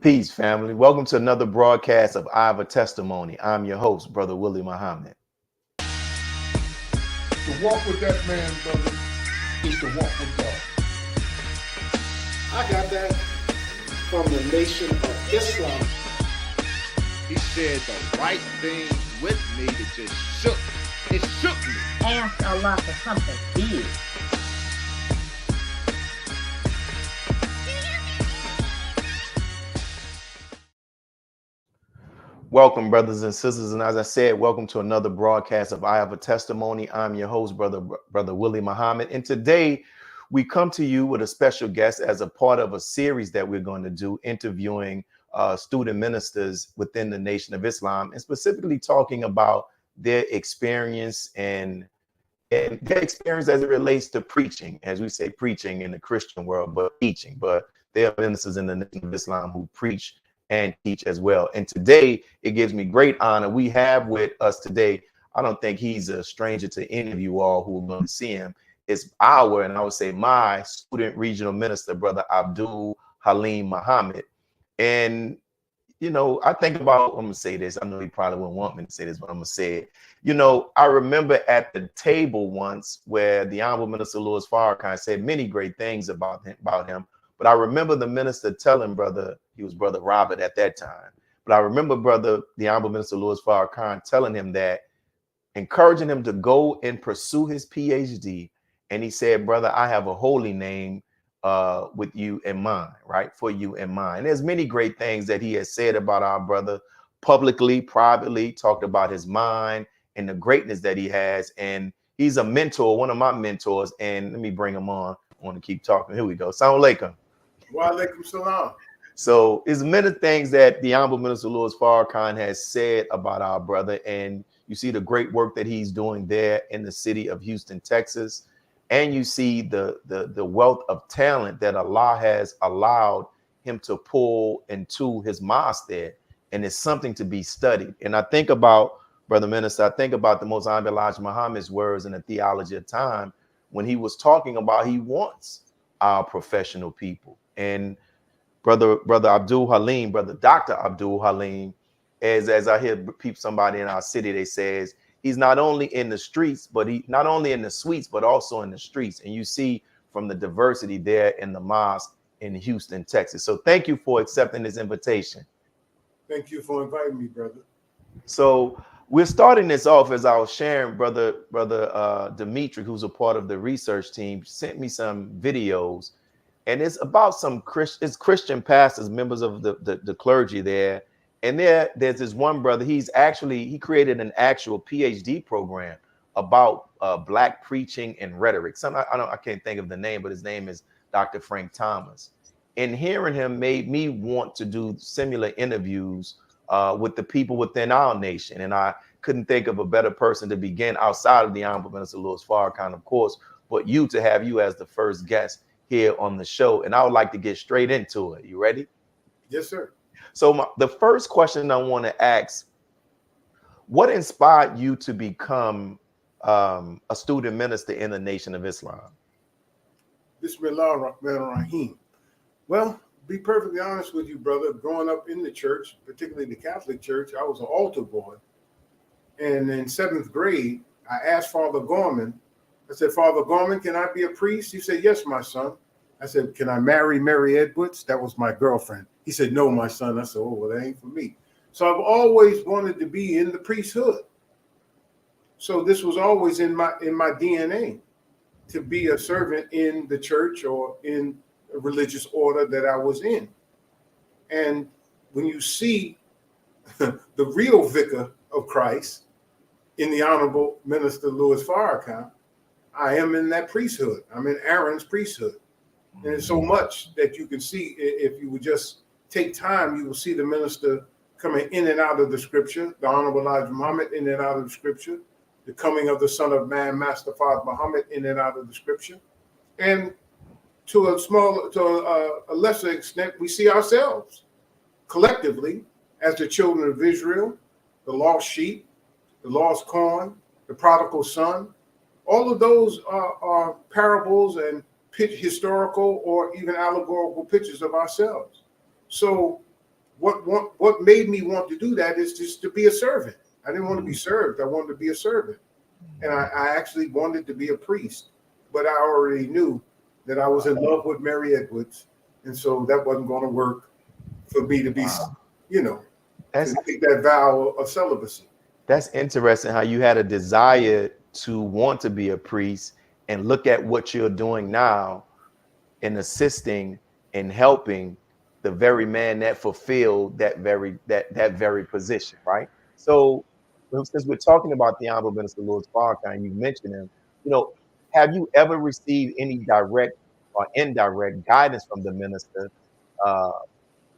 Peace, family. Welcome to another broadcast of I Have a Testimony. I'm your host, Brother Haleem Muhammad. To walk with that man, brother, is to walk with God. I got that from the Nation of Islam. He said the right thing with me that just shook. It shook me. Ask Allah for something big. Welcome, brothers and sisters. And as I said, welcome to another broadcast of I Have a Testimony. I'm your host, Brother Haleem Muhammad. And today we come to you with a special guest as a part of a series that we're going to do, interviewing student ministers within the Nation of Islam, and specifically talking about their experience and their experience as it relates to preaching, as we say, preaching in the Christian world, but teaching. But there are ministers in the Nation of Islam who preach and teach as well. And today it gives me great honor. We have with us today, I don't think he's a stranger to any of you all who are going to see him. It's our, and I would say my student regional minister, Brother Abdul Haleem Muhammad. And, you know, I think about, I'm going to say this. I know he probably wouldn't want me to say this, but I'm going to say it. You know, I remember at the table once where the Honorable Minister Louis Farrakhan said many great things about him. But I remember the minister telling Brother, he was Brother Robert at that time. But I remember the Honorable Minister Louis Farrakhan telling him that, encouraging him to go and pursue his PhD. And he said, brother, I have a holy name with you in mind, right? For you in mind. There's many great things that he has said about our brother publicly, privately, talked about his mind and the greatness that he has. And he's a mentor, one of my mentors. And let me bring him on. I want to keep talking. Here we go. Assalamu alaikum. Wa alaikum salam. So there's many things that the Honorable Minister Louis Farrakhan has said about our brother. And you see the great work that he's doing there in the city of Houston, Texas. And you see the wealth of talent that Allah has allowed him to pull into his mosque there. And it's something to be studied. And I think about, Brother Minister, I think about the Most Honorable Elijah Muhammad's words in the Theology of Time when he was talking about he wants our professional people. And Brother Abdul Haleem, Brother Dr. Abdul Haleem, as I hear somebody in our city, they says he's not only in the streets, but he not only in the suites, but also in the streets. And you see from the diversity there in the mosque in Houston, Texas. So thank you for accepting this invitation. Thank you for inviting me, brother. So we're starting this off, as I was sharing, brother Dimitri, who's a part of the research team, sent me some videos. And it's about some Christian pastors, members of the clergy there. And there's this one brother, he created an actual PhD program about Black preaching and rhetoric. I can't think of the name, but his name is Dr. Frank Thomas. And hearing him made me want to do similar interviews with the people within our nation. And I couldn't think of a better person to begin outside of the Honorable Minister Louis Farrakhan, of course, but to have you as the first guest here on the show. And I would like to get straight into it. You ready? Yes, sir. So the first question I want to ask, what inspired you to become a student minister in the Nation of Islam? Bismillah ar-Rahman ar-Rahim. Well, be perfectly honest with you, brother, growing up in the church, particularly the Catholic Church, I was an altar boy. And in 7th grade, I asked Father Gorman, I said, Father Gorman, can I be a priest? He said, yes, my son. I said, can I marry Mary Edwards? That was my girlfriend. He said, no, my son. I said, oh, well, that ain't for me. So I've always wanted to be in the priesthood. So this was always in my DNA, to be a servant in the church or in a religious order that I was in. And when you see the real vicar of Christ in the Honorable Minister Louis Farrakhan, I am in that priesthood. I'm in Aaron's priesthood. And it's so much that you can see. If you would just take time, you will see the minister coming in and out of the scripture, the Honorable Elijah Muhammad in and out of the scripture, the coming of the Son of Man, Master Father Muhammad in and out of the scripture. And to a lesser extent, we see ourselves collectively as the children of Israel, the lost sheep, the lost corn, the prodigal son. All of those are parables and historical or even allegorical pictures of ourselves. So what made me want to do that is just to be a servant. I didn't want to be served. I wanted to be a servant. And I actually wanted to be a priest, but I already knew that I was in love with Mary Edwards. And so that wasn't going to work for me to be, to take that vow of celibacy. That's interesting how you had a desire to want to be a priest and look at what you're doing now and assisting and helping the very man that fulfilled that very position, right? So since we're talking about the Honorable Minister Louis Farrakhan, you mentioned him, have you ever received any direct or indirect guidance from the minister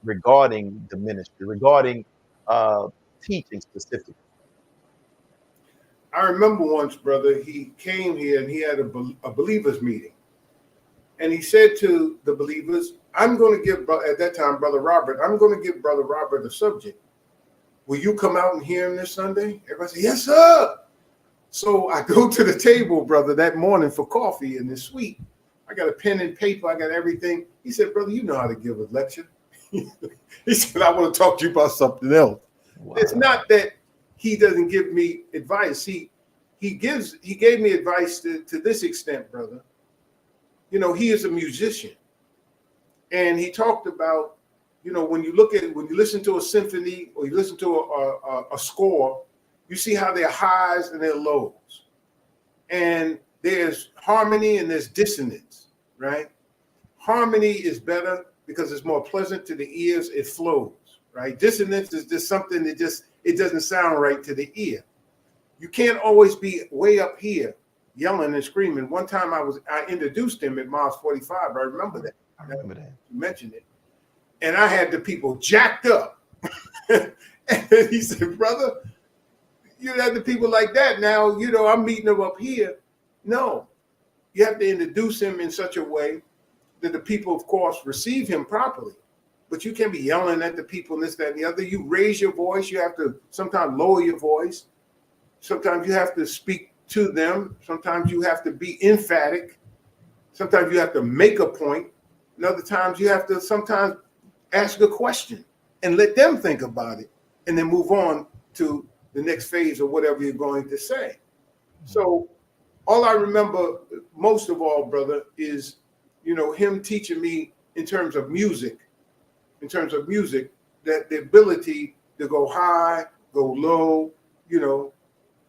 regarding the ministry, regarding teaching specifically? I remember once, brother, he came here and he had a believers meeting. And he said to the believers, I'm going to give, at that time, Brother Robert, I'm going to give Brother Robert a subject. Will you come out and hear him this Sunday? Everybody said, yes, sir. So I go to the table, brother, that morning for coffee in the suite. I got a pen and paper. I got everything. He said, brother, you know how to give a lecture. He said, I want to talk to you about something else. Wow. It's not that he doesn't give me advice. He gave me advice to this extent, brother. He is a musician. And he talked about, when you listen to a symphony or you listen to a score, you see how there are highs and there are lows. And there's harmony and there's dissonance, right? Harmony is better because it's more pleasant to the ears, it flows, right? Dissonance is just something that it doesn't sound right to the ear. You can't always be way up here yelling and screaming. One time I introduced him at Miles 45. I remember that. You mentioned it. And I had the people jacked up. And he said, brother, you have the people like that now, I'm meeting them up here. No, you have to introduce him in such a way that the people, of course, receive him properly. But you can't be yelling at the people and this, that, and the other. You raise your voice. You have to sometimes lower your voice. Sometimes you have to speak to them. Sometimes you have to be emphatic. Sometimes you have to make a point. And other times you have to sometimes ask a question and let them think about it and then move on to the next phase of whatever you're going to say. So all I remember most of all, brother, is, him teaching me in terms of music, that the ability to go high, go low,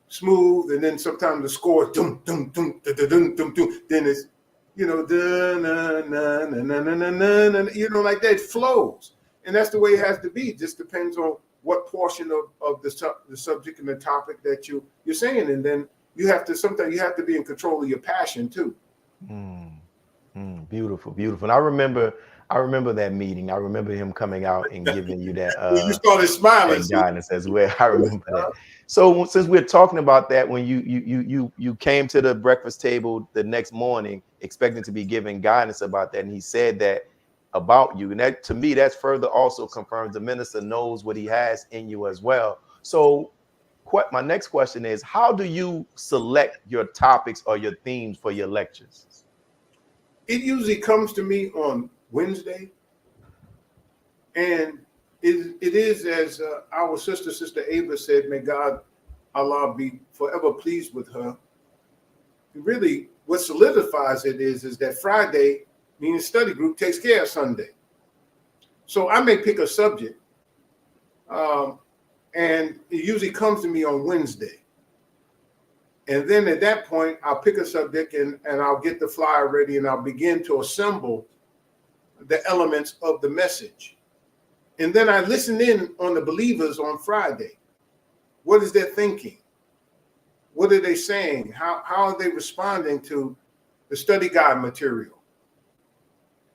smooth, and then sometimes the score, dum, dum, dum, dum, dum, dum, dum, then it's, dun, na, na, na, na, na, na, na, like that, it flows. And that's the way it has to be. It just depends on what portion of the subject and the topic that you're saying. And then sometimes you have to be in control of your passion too. Beautiful, beautiful. And I remember that meeting. I remember him coming out and giving you that you started smiling, guidance as well. I remember that. So since we're talking about that, when you came to the breakfast table the next morning expecting to be given guidance about that, and he said that about you, and that to me, that's further also confirms the minister knows what he has in you as well. So my next question is, how do you select your topics or your themes for your lectures? It usually comes to me on Wednesday, and it is as our sister Ava said, may God, Allah, be forever pleased with her. Really, what solidifies it is that Friday, meaning study group, takes care of Sunday. So I may pick a subject, and it usually comes to me on Wednesday. And then at that point, I'll pick a subject and I'll get the flyer ready and I'll begin to assemble the elements of the message. And then I listen in on the believers on Friday. What is their thinking? What are they saying? How are they responding to the study guide material?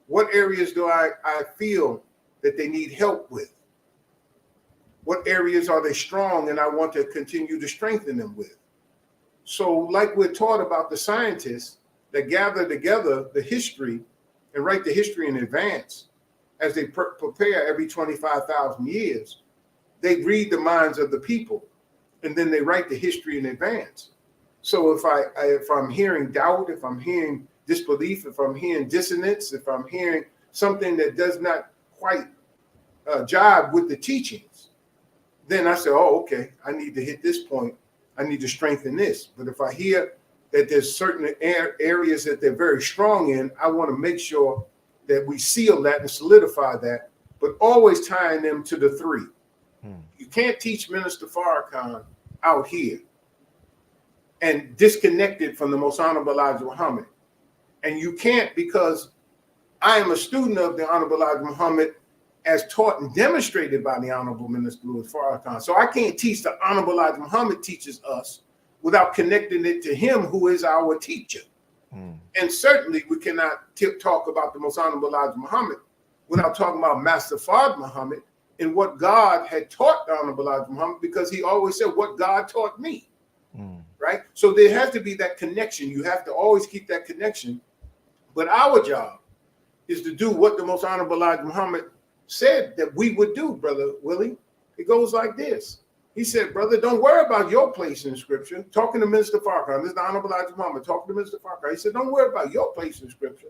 What areas do I feel that they need help with? What areas are they strong and I want to continue to strengthen them with? So like we're taught about the scientists that gather together the history and write the history in advance as they prepare every 25,000 years, they read the minds of the people and then they write the history in advance. So if I'm hearing doubt, if I'm hearing disbelief, if I'm hearing dissonance, if I'm hearing something that does not quite jive with the teachings, then I say, oh, okay, I need to hit this point. I need to strengthen this. But if I hear that there's certain areas that they're very strong in, I want to make sure that we seal that and solidify that, but always tying them to the three. You can't teach Minister Farrakhan out here and disconnect it from the Most Honorable Elijah Muhammad. And you can't, because I am a student of the Honorable Elijah Muhammad as taught and demonstrated by the Honorable Minister Louis Farrakhan. So I can't teach the Honorable Elijah Muhammad teaches us without connecting it to him who is our teacher. And certainly we cannot talk about the Most Honorable Elijah Muhammad without talking about Master Fard Muhammad and what God had taught the Honorable Elijah Muhammad, because he always said, what God taught me, right? So there has to be that connection. You have to always keep that connection. But our job is to do what the Most Honorable Elijah Muhammad said that we would do, Brother Willie. It goes like this. He said, brother, don't worry about your place in Scripture. Talking to Minister Farrakhan, this is the Honorable Elijah Muhammad talking to Minister Farrakhan. He said, don't worry about your place in Scripture.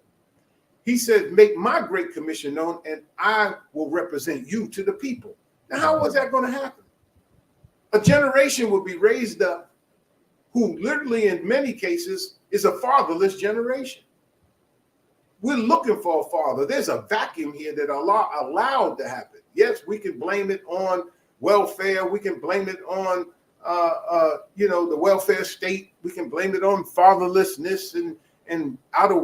He said, make my great commission known, and I will represent you to the people. Now, how was that going to happen? A generation will be raised up who literally, in many cases, is a fatherless generation. We're looking for a father. There's a vacuum here that Allah allowed to happen. Yes, we can blame it on welfare. We can blame it on, the welfare state. We can blame it on fatherlessness and out of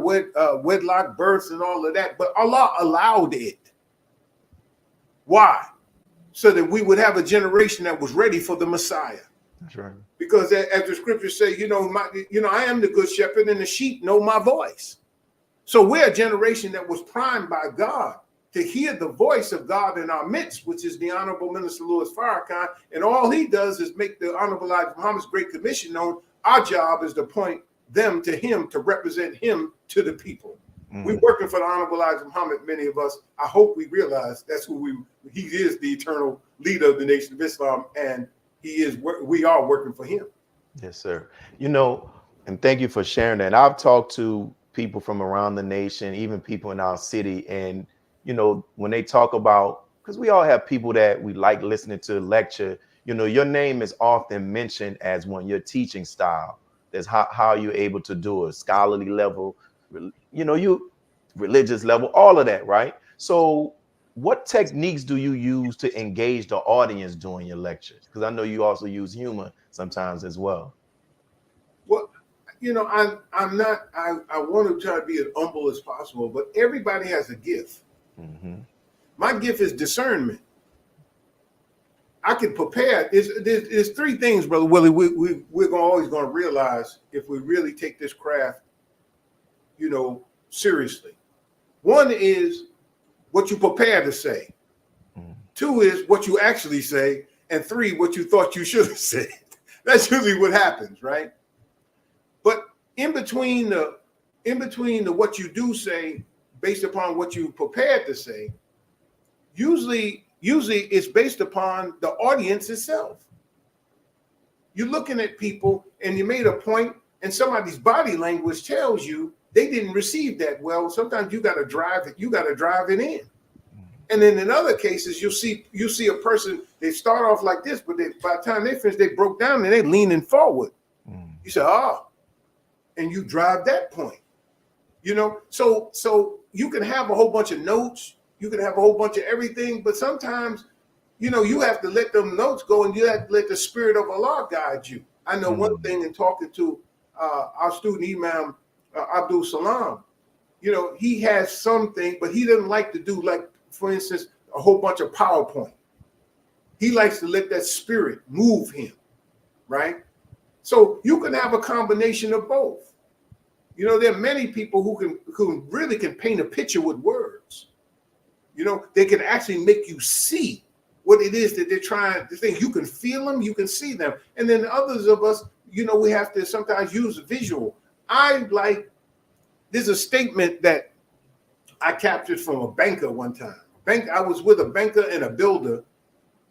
wedlock births and all of that. But Allah allowed it. Why? So that we would have a generation that was ready for the Messiah. That's right. Because as the scriptures say, I am the good shepherd, and the sheep know my voice. So we're a generation that was primed by God to hear the voice of God in our midst, which is the Honorable Minister Louis Farrakhan. And all he does is make the Honorable Elijah Muhammad's Great Commission known. Our job is to point them to him, to represent him to the people. We're working for the Honorable Elijah Muhammad, many of us. I hope we realize that's who he is, the eternal leader of the Nation of Islam, and we are working for him. Yes, sir. And thank you for sharing that. I've talked to people from around the nation, even people in our city, and when they talk about, because we all have people that we like listening to lecture, your name is often mentioned as your teaching style. That's how you're able to do a scholarly level, you religious level, all of that, right? So what techniques do you use to engage the audience during your lectures? Because I know you also use humor sometimes as well. Well, I'm not, I want to try to be as humble as possible, but everybody has a gift. My gift is discernment. I can prepare. There's three things, Brother Willie, we're always going to realize if we really take this craft, seriously. One is what you prepare to say. Two is what you actually say. And three, what you thought you should have said. That's usually what happens, right? But in between the what you do say, based upon what you prepared to say, usually it's based upon the audience itself. You're looking at people and you made a point, and somebody's body language tells you they didn't receive that well. Sometimes you got to drive it in. And then in other cases, you see a person, they start off like this, but by the time they finish, they broke down and they're leaning forward. You say, and you drive that point. So you can have a whole bunch of notes, you can have a whole bunch of everything, but sometimes, you have to let them notes go, and you have to let the spirit of Allah guide you. I know one thing in talking to our student Imam Abdul Salam, he has something, but he doesn't like to do, like, for instance, a whole bunch of PowerPoint. He likes to let that spirit move him, right? So you can have a combination of both. There are many people who really can paint a picture with words. They can actually make you see what it is that they're trying to think. You can feel them, you can see them. And then others of us, we have to sometimes use visual. There's a statement that I captured from a banker one time. I was with a banker and a builder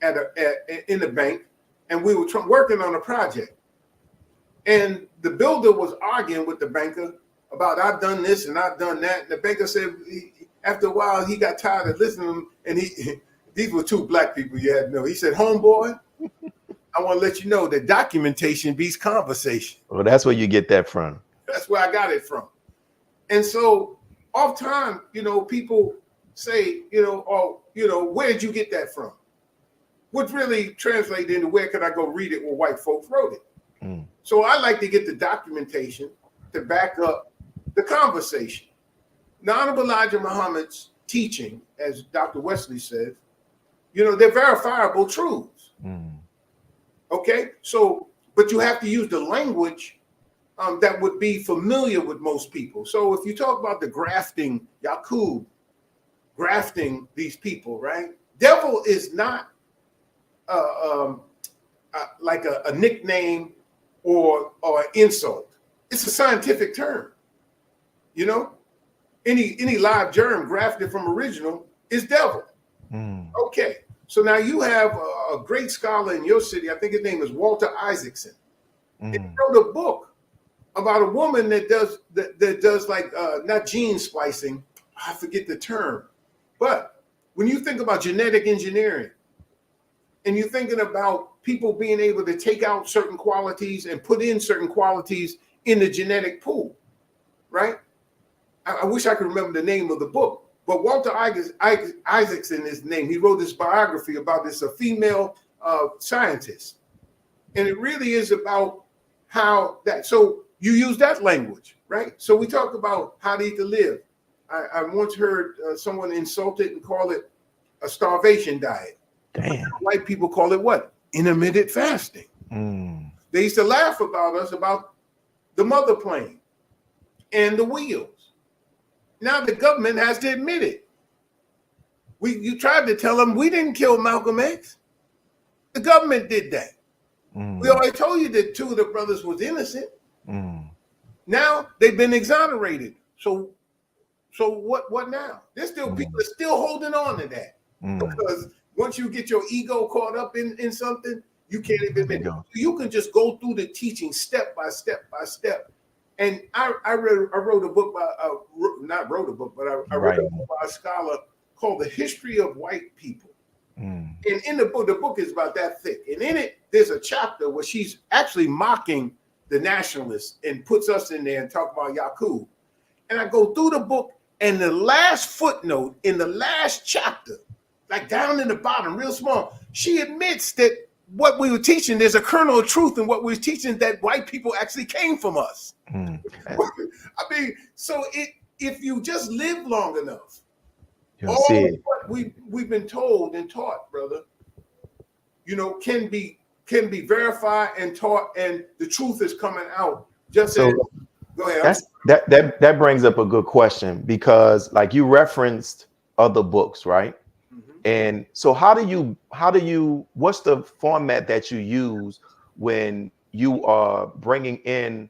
in the bank, and we were working on a project. And the builder was arguing with the banker about, I've done this and I've done that. And the banker said, after a while, he got tired of listening to him, and These were two black people you had to know. He said, homeboy, I want to let you know that documentation beats conversation. Well, that's where you get that from. That's where I got it from. And so off time, people say, where did you get that from? Which really translates into where could I go read it where white folks wrote it. So I like to get the documentation to back up the conversation. Now, Honorable Elijah Muhammad's teaching, as Dr. Wesley says, they're verifiable truths. Okay, so, but you have to use the language that would be familiar with most people. So if you talk about the grafting, Yaqub grafting these people, right? Devil is not like a nickname or an insult. It's a scientific term. Any live germ grafted from original is devil. Okay, so now you have a great scholar in your city. I think his name is Walter Isaacson. He wrote a book about a woman that does like not gene splicing. I forget the term, but when you think about genetic engineering, and you're thinking about people being able to take out certain qualities and put in certain qualities in the genetic pool, right? I wish I could remember the name of the book, but Walter Isaacson is his name. He wrote this biography about this a female scientist, and it really is about how that. So you use that language, right? So we talk about how to eat to live. I once heard someone insult it and call it a starvation diet. Damn. White people call it what? Intermittent fasting. They used to laugh about us about the mother plane and the wheels. Now the government has to admit it. You tried to tell them we didn't kill Malcolm X. The government did that. We already told you that two of the brothers was innocent. Now they've been exonerated. So what now? There's still people are still holding on to that because once you get your ego caught up in something, you can't even admit it. You can just go through the teaching step by step by step. And I wrote a book by not wrote a book, but I wrote a book by a scholar called The History of White People. And in the book is about that thick. And in it, there's a chapter where she's actually mocking the nationalists and puts us in there and talk about Yaqub. And I go through the book, and the last footnote in the last chapter, like down in the bottom, real small, she admits that what we were teaching, there's a kernel of truth in what we were teaching, that white people actually came from us. I mean, so if you just live long enough, all of what we've been told and taught, brother, can be verified and taught, and the truth is coming out. Just so, go ahead. That brings up a good question, because like you referenced other books, right? And so how do you what's the format that you use when you are bringing in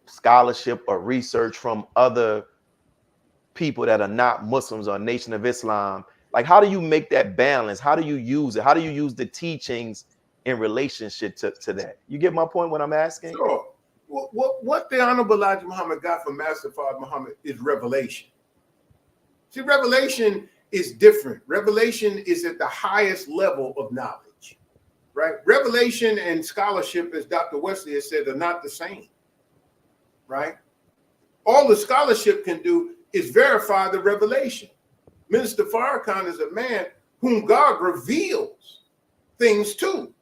scholarship or research from other people that are not Muslims or Nation of Islam? Like, how do you make that balance? How do you use it? How do you use the teachings in relationship to that? You get my point when I'm asking? Sure. What the Honorable Elijah Muhammad got from Master Father Muhammad is revelation. See, revelation is different. Revelation is at the highest level of knowledge, right? Revelation and scholarship, as Dr. Wesley has said, are not the same, right? All the scholarship can do is verify the revelation. Minister Farrakhan is a man whom God reveals things to.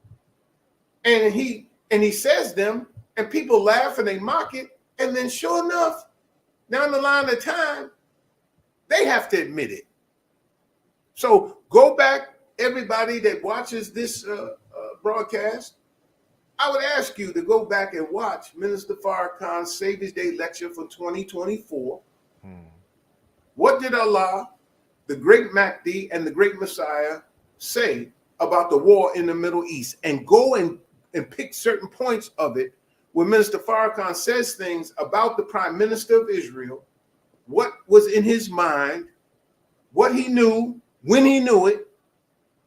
And he says them, and people laugh and they mock it. And then sure enough, down the line of time, they have to admit it. So go back, everybody that watches this broadcast, I would ask you to go back and watch Minister Farrakhan's Savior's Day lecture for 2024. What did Allah, the great Mahdi, and the great Messiah say about the war in the Middle East? And go and pick certain points of it where Minister Farrakhan says things about the Prime Minister of Israel, what was in his mind, what he knew, when he knew it,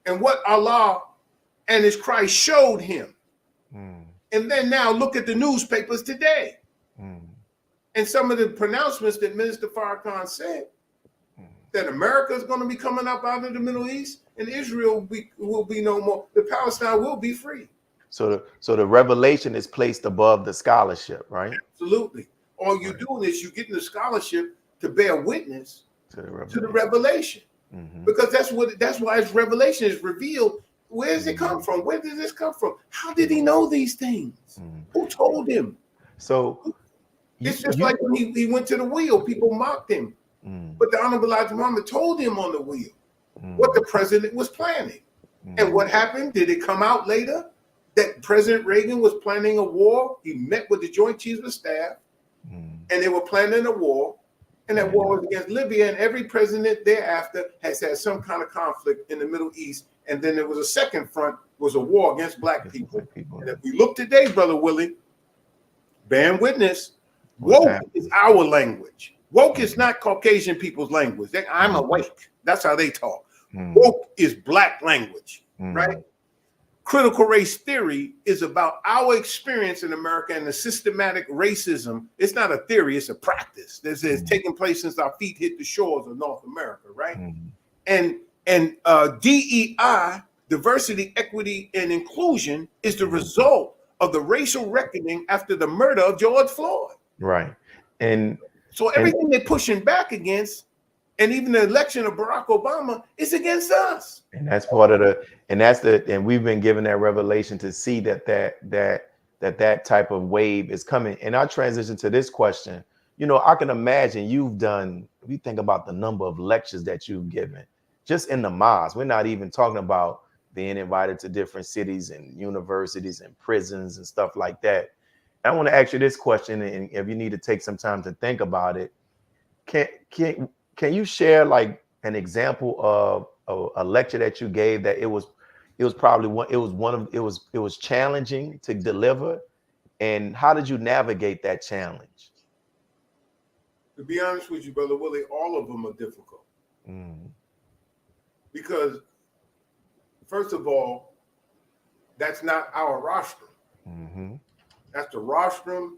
and what Allah and his Christ showed him. And then now look at the newspapers today. And some of the pronouncements that Minister Farrakhan said, that America is going to be coming up out of the Middle East, and Israel will be no more. The Palestine will be free. So the revelation is placed above the scholarship, right? Absolutely. All you're doing is you're getting the scholarship to bear witness To to the revelation. Because that's why his revelation is revealed. Where does it come from? Where did this come from? How did he know these things? Who told him? So It's just like when he went to the wheel, people mocked him. But the Honorable Elijah Muhammad told him on the wheel what the president was planning. And what happened? Did it come out later that President Reagan was planning a war? He met with the Joint Chiefs of Staff, and they were planning a war. And that war was against Libya, and every president thereafter has had some kind of conflict in the Middle East. And then there was a second front, was a war against black people. And if we look today, Brother Willie, bearing witness, woke is our language. Woke is not Caucasian people's language. I'm awake. That's how they talk. Woke is black language, right? Critical race theory is about our experience in America and the systematic racism. It's not a theory, it's a practice. This is taking place since our feet hit the shores of North America, right? And DEI, diversity, equity, and inclusion, is the result of the racial reckoning after the murder of George Floyd. Right. And so everything they're pushing back against, and even the election of Barack Obama, is against us. And that's part of and we've been given that revelation to see that type of wave is coming. And I transition to this question. You know, I can imagine if you think about the number of lectures that you've given just in the mosque. We're not even talking about being invited to different cities and universities and prisons and stuff like that. I want to ask you this question, and if you need to take some time to think about it, can you share like an example of a lecture that you gave that it was challenging to deliver, and how did you navigate that challenge? To be honest with you, Brother Willie, all of them are difficult. Because first of all, that's not our rostrum. That's the rostrum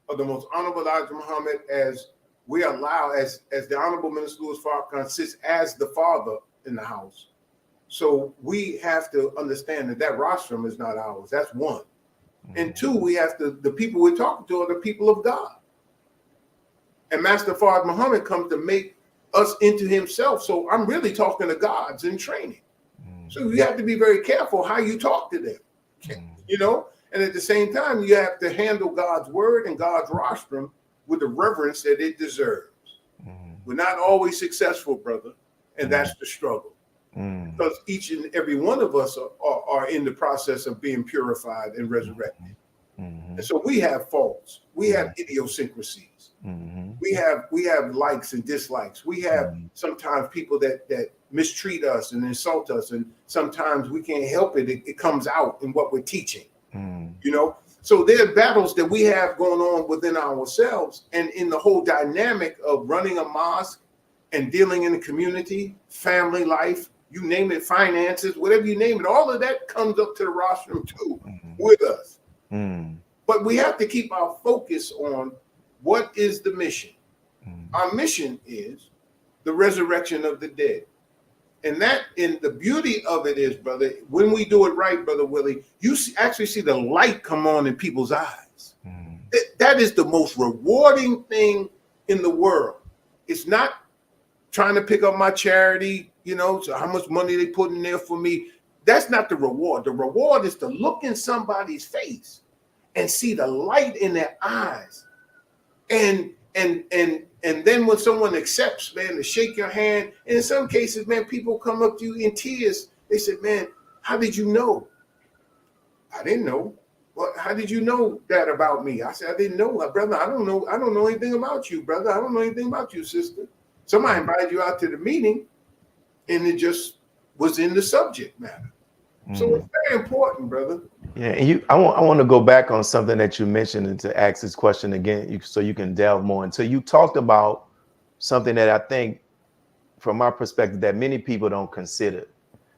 of the Most Honorable Elijah Muhammad, as we allow, as the Honorable Minister Louis Farrakhan sits as the father in the house. So we have to understand that rostrum is not ours. That's one. And two, we have to, the people we're talking to are the people of God. And Master Fard Muhammad comes to make us into himself. So I'm really talking to gods in training. So you have to be very careful how you talk to them, you know? And at the same time, you have to handle God's word and God's rostrum with the reverence that it deserves. We're not always successful, brother, and that's the struggle. Because each and every one of us are in the process of being purified and resurrected. And so we have faults. We have idiosyncrasies. We have likes and dislikes. We have sometimes people that mistreat us and insult us, and sometimes we can't help it. It comes out in what we're teaching. You know, so there are battles that we have going on within ourselves, and in the whole dynamic of running a mosque and dealing in the community, family life, you name it, finances, whatever you name it, all of that comes up to the rostrum too with us. But we have to keep our focus on what is the mission. Our mission is the resurrection of the dead. And the beauty of it is, brother, when we do it right, Brother Willie, you actually see the light come on in people's eyes. That is the most rewarding thing in the world. It's not trying to pick up my charity, you know, so how much money they put in there for me. That's not the reward. The reward is to look in somebody's face and see the light in their eyes. And then when someone accepts, man, to shake your hand, and in some cases, man, people come up to you in tears. They said, man, how did you know? I didn't know. Well, how did you know that about me? I said, I didn't know, brother. I don't know anything about you, brother. I don't know anything about you, sister. Somebody invited you out to the meeting, and it just was in the subject matter. So it's very important, brother. Yeah, and I want to go back on something that you mentioned and to ask this question again, so you can delve more into. You talked about something that I think, from my perspective, that many people don't consider.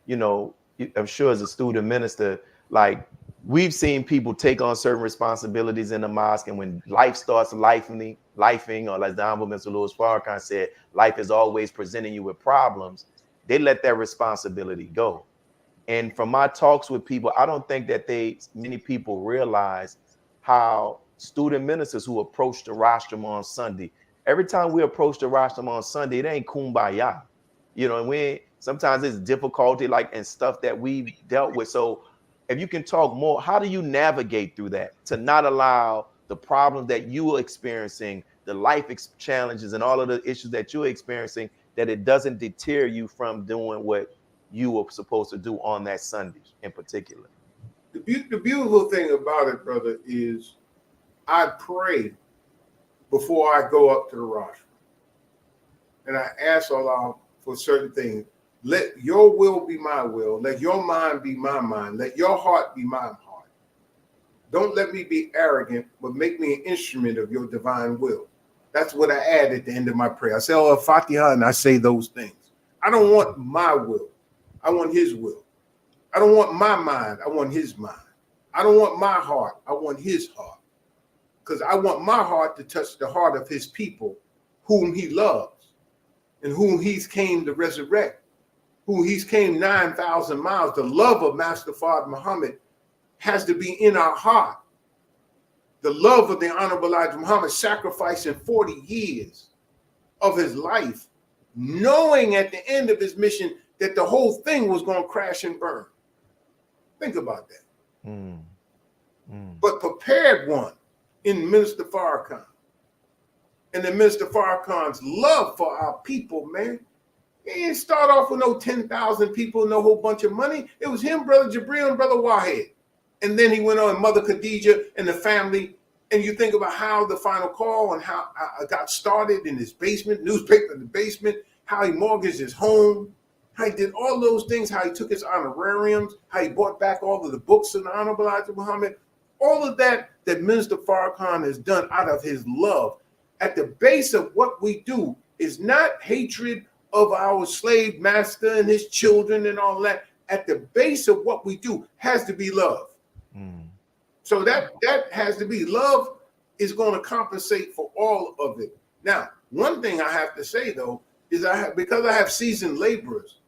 You know, I'm sure as a student minister, like we've seen people take on certain responsibilities in the mosque, and when life starts lifing, or like the Honorable Mr. Louis Farrakhan said, life is always presenting you with problems. They let that responsibility go. And from my talks with people, I don't think that many people realize how student ministers who approach the rostrum on Sunday, every time we approach the rostrum on Sunday, it ain't kumbaya. And sometimes it's difficulty and stuff that we've dealt with. So if you can talk more, how do you navigate through that to not allow the problems that you are experiencing, the life challenges and all of the issues that you're experiencing, that it doesn't deter you from doing what you were supposed to do on that Sunday in particular? The beautiful thing about it, brother, is I pray before I go up to the rostrum. And I ask Allah for certain things. Let your will be my will. Let your mind be my mind. Let your heart be my heart. Don't let me be arrogant, but make me an instrument of your divine will. That's what I add at the end of my prayer. I say, oh, Fatiha, and I say those things. I don't want my will. I want his will. I don't want my mind. I want his mind. I don't want my heart. I want his heart. Because I want my heart to touch the heart of his people, whom he loves and whom he's came to resurrect, who he's came 9,000 miles. The love of Master Father Muhammad has to be in our heart. The love of the Honorable Elijah Muhammad sacrificing 40 years of his life, knowing at the end of his mission that the whole thing was going to crash and burn. Think about that. But prepared one in Minister Farrakhan. And then Minister Farrakhan's love for our people, man. He didn't start off with no 10,000 people, no whole bunch of money. It was him, Brother Jabril, and Brother Waheed. And then he went on Mother Khadijah and the family. And you think about how the final call and how I got started in his basement, newspaper in the basement, how he mortgaged his home, how he did all those things, how he took his honorariums, how he bought back all of the books of the Honorable Elijah Muhammad. All of that Minister Farrakhan has done out of his love. At the base of what we do is not hatred of our slave master and his children and all that. At the base of what we do has to be love. So that has to be love is going to compensate for all of it. Now, one thing I have to say though is because I have seasoned laborers,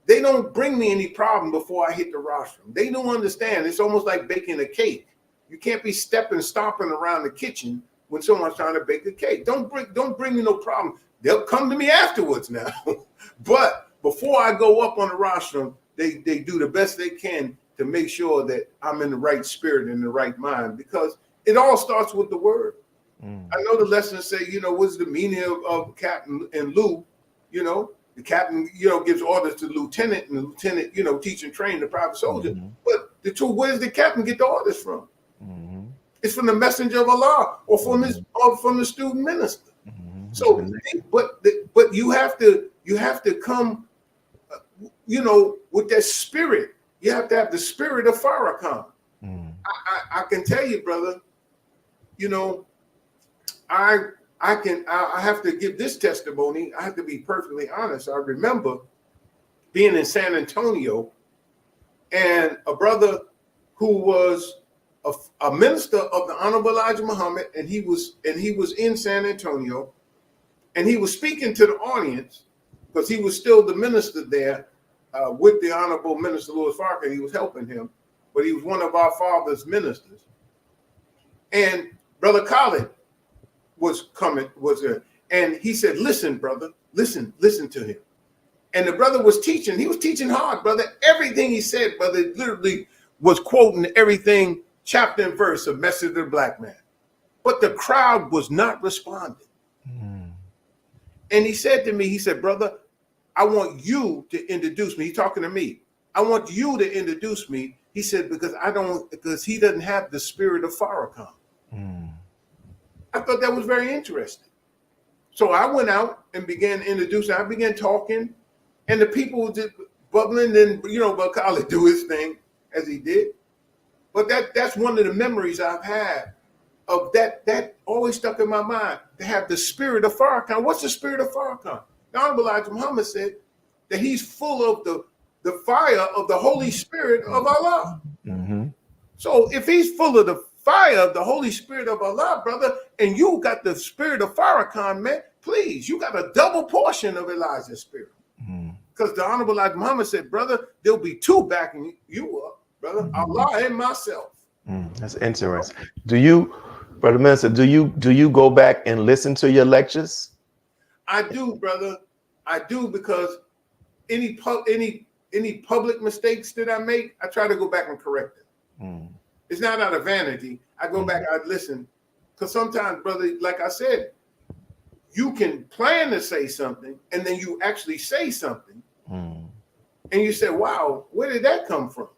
they don't bring me any problem before I hit the rostrum. They don't understand. It's almost like baking a cake. You can't be stomping around the kitchen when someone's trying to bake a cake. Don't bring me no problem. They'll come to me afterwards now. But before I go up on the rostrum, they do the best they can to make sure that I'm in the right spirit and the right mind, because it all starts with the word. I know the lessons say, what's the meaning of captain and Lou? The captain, gives orders to the lieutenant, and the lieutenant, teach and train the private soldier. But the truth, where does the captain get the orders from? It's from the messenger of Allah or from the student minister. So, but you have to come, with that spirit. You have to have the spirit of Farrakhan. I can tell you, brother. I have to give this testimony. I have to be perfectly honest. I remember being in San Antonio, and a brother who was a minister of the Honorable Elijah Muhammad, and he was in San Antonio, and he was speaking to the audience because he was still the minister there with the Honorable Minister Louis Farrakhan. He was helping him, but he was one of our father's ministers. And Brother Khalid was there, and he said, "Listen, brother, listen to him." And the brother was teaching. He was teaching hard, brother. Everything he said, brother, literally was quoting everything, chapter and verse of Message of the Black Man. But the crowd was not responding. And he said to me, he said, "Brother, I want you to introduce me." He's talking to me. "I want you to introduce me." He said, because he doesn't have the spirit of Farrakhan. I thought that was very interesting. So I went out and began introducing. I began talking, and the people were just bubbling. And but Khalid do his thing as he did. But that's one of the memories I've had of that always stuck in my mind, to have the spirit of Farrakhan. What's the spirit of Farrakhan? The Honorable Elijah Muhammad said that he's full of the fire of the Holy Spirit of Allah. So if he's full of the fire of the Holy Spirit of Allah, brother, and you got the spirit of Farrakhan, man, please, you got a double portion of Elijah's spirit. Because the Honorable Elijah Muhammad said, brother, there'll be two backing you up, brother, Allah and myself. That's interesting. Do you, Brother Minister, do you go back and listen to your lectures? I do, brother. I do, because any public mistakes that I make, I try to go back and correct them. It's not out of vanity. I go back, I listen. Because sometimes, brother, like I said, you can plan to say something and then you actually say something. And you say, wow, where did that come from?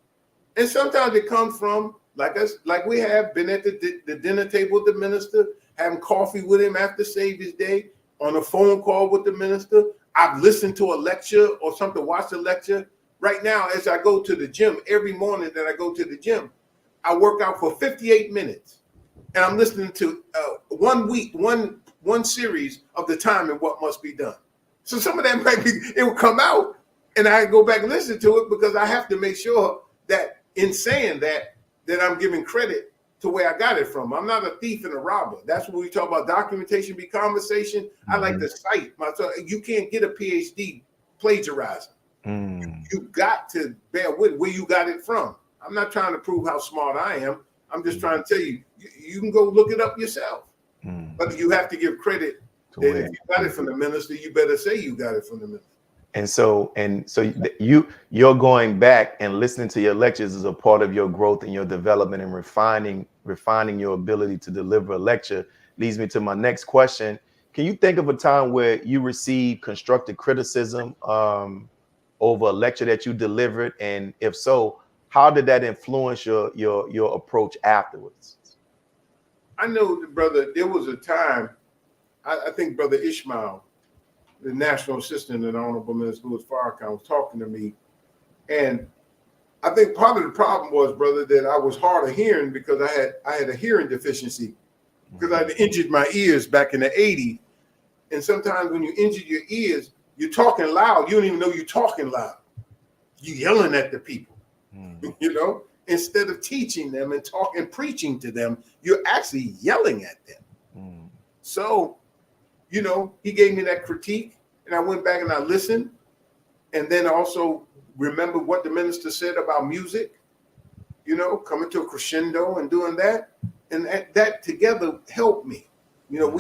And sometimes it comes from, like we have been at the dinner table with the minister, having coffee with him after Savior's Day, on a phone call with the minister. I've listened to a lecture or something, watched a lecture. Right now, as I go to the gym, every morning that I go to the gym, I work out for 58 minutes. And I'm listening to 1 week, one series of the time and what must be done. So some of that might be, it will come out and I go back and listen to it, because I have to make sure that in saying that I'm giving credit to where I got it from. I'm not a thief and a robber. That's what we talk about. Documentation be conversation. I like to cite myself. You can't get a PhD plagiarizing. You got to bear with where you got it from. I'm not trying to prove how smart I am. I'm just trying to tell you, you can go look it up yourself. But you have to give credit that if you got it from the minister, you better say you got it from the minister. And so you're going back and listening to your lectures is a part of your growth and your development and refining your ability to deliver a lecture. Leads me to my next question. Can you think of a time where you received constructive criticism over a lecture that you delivered? And if so, how did that influence your approach afterwards? I know, brother, there was a time, I think Brother Ishmael, the National Assistant and Honorable Minister Louis Farrakhan, was talking to me. And I think part of the problem was, brother, that I was hard of hearing because I had a hearing deficiency, because I had injured my ears back in the 80s. And sometimes when you injure your ears, you're talking loud. You don't even know you're talking loud. You're yelling at the people, you know, instead of teaching them and talking, preaching to them, you're actually yelling at them. So, you know, he gave me that critique, and I went back and I listened, and then also remember what the minister said about music, you know, coming to a crescendo and doing that. And that together helped me. You know,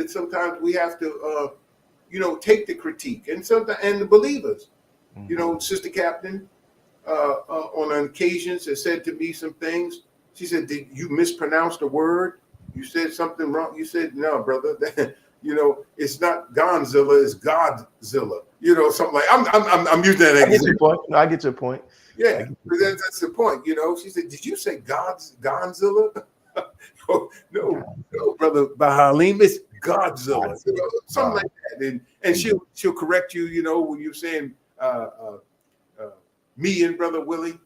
sometimes we have to, you know, take the critique. And sometimes, and the believers, you know, Sister Captain, on occasions has said to me some things. She said, did you mispronounce the word? You said something wrong. You said, no, brother, you know, it's not Gonzilla, it's Godzilla. You know, something like I'm using that example. I get your point. No, I get your point. Yeah, that's the point. You know, she said, did you say Gonzilla? no, brother Haleem, it's Godzilla. You know, something like that. And she'll correct you, you know, when you're saying me and Brother Willie,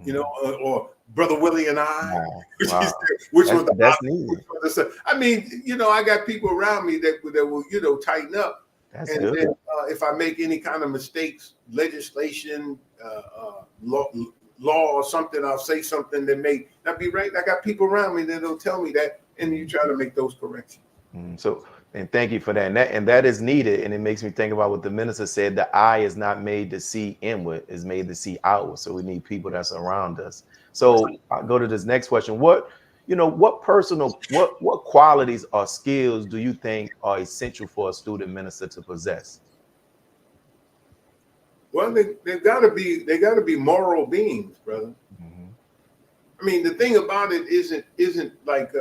you know, or Brother Willie and I, which was the I mean, you know, I got people around me that will, you know, tighten up. That's and good. Then, if I make any kind of mistakes, legislation, law or something, I'll say something that may not be right. I got people around me that'll tell me that, and you try to make those corrections. And thank you for that. And that is needed. And it makes me think about what the minister said: the eye is not made to see inward, it's made to see outward. So we need people that's around us. So I'll go to this next question. What qualities or skills do you think are essential for a student minister to possess? Well, they gotta be moral beings, brother. I mean, the thing about it isn't like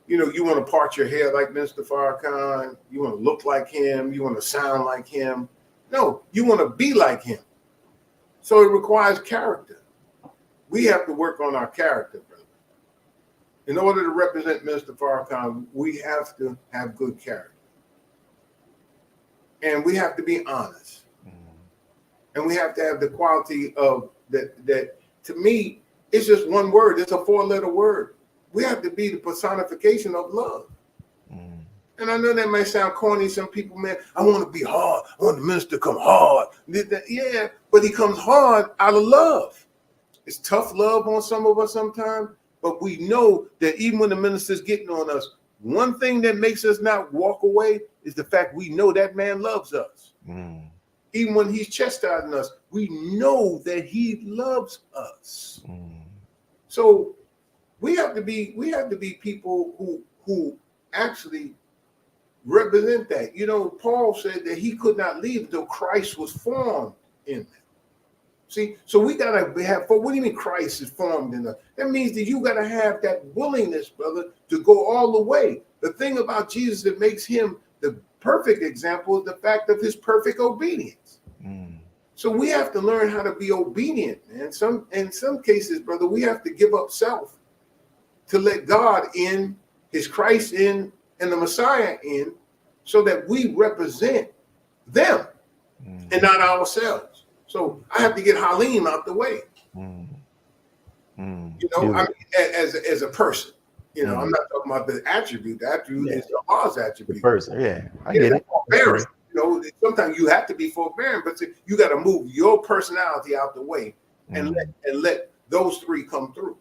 you know, you want to part your hair like Mr. Farrakhan, you want to look like him, you want to sound like him. No, you want to be like him. So it requires character. We have to work on our character, brother. In order to represent Mr. Farrakhan, we have to have good character. And we have to be honest. And we have to have the quality of that to me, it's just one word. It's a 4-letter word. We have to be the personification of love. And I know that may sound corny. Some people, man, I want to be hard. I want the minister to come hard. Yeah, but he comes hard out of love. It's tough love on some of us sometimes, but we know that even when the minister's getting on us, one thing that makes us not walk away is the fact we know that man loves us. Even when he's chastising us, we know that he loves us. So we have to be people who actually represent that. You know, Paul said that he could not leave until Christ was formed in them. See, so we gotta have. What do you mean Christ is formed in us? That means that you gotta have that willingness, brother, to go all the way. The thing about Jesus that makes him the perfect example is the fact of his perfect obedience. So we have to learn how to be obedient. And in some cases, brother, we have to give up self to let God in, his Christ in, and the Messiah in, so that we represent them and not ourselves. So I have to get Haleem out the way. You know, I mean, as a person, you know, I'm not talking about the attribute. The attribute is Allah's attribute. The person, I get it. Forbearance. You know, sometimes you have to be forbearing, but you got to move your personality out the way and let those three come through.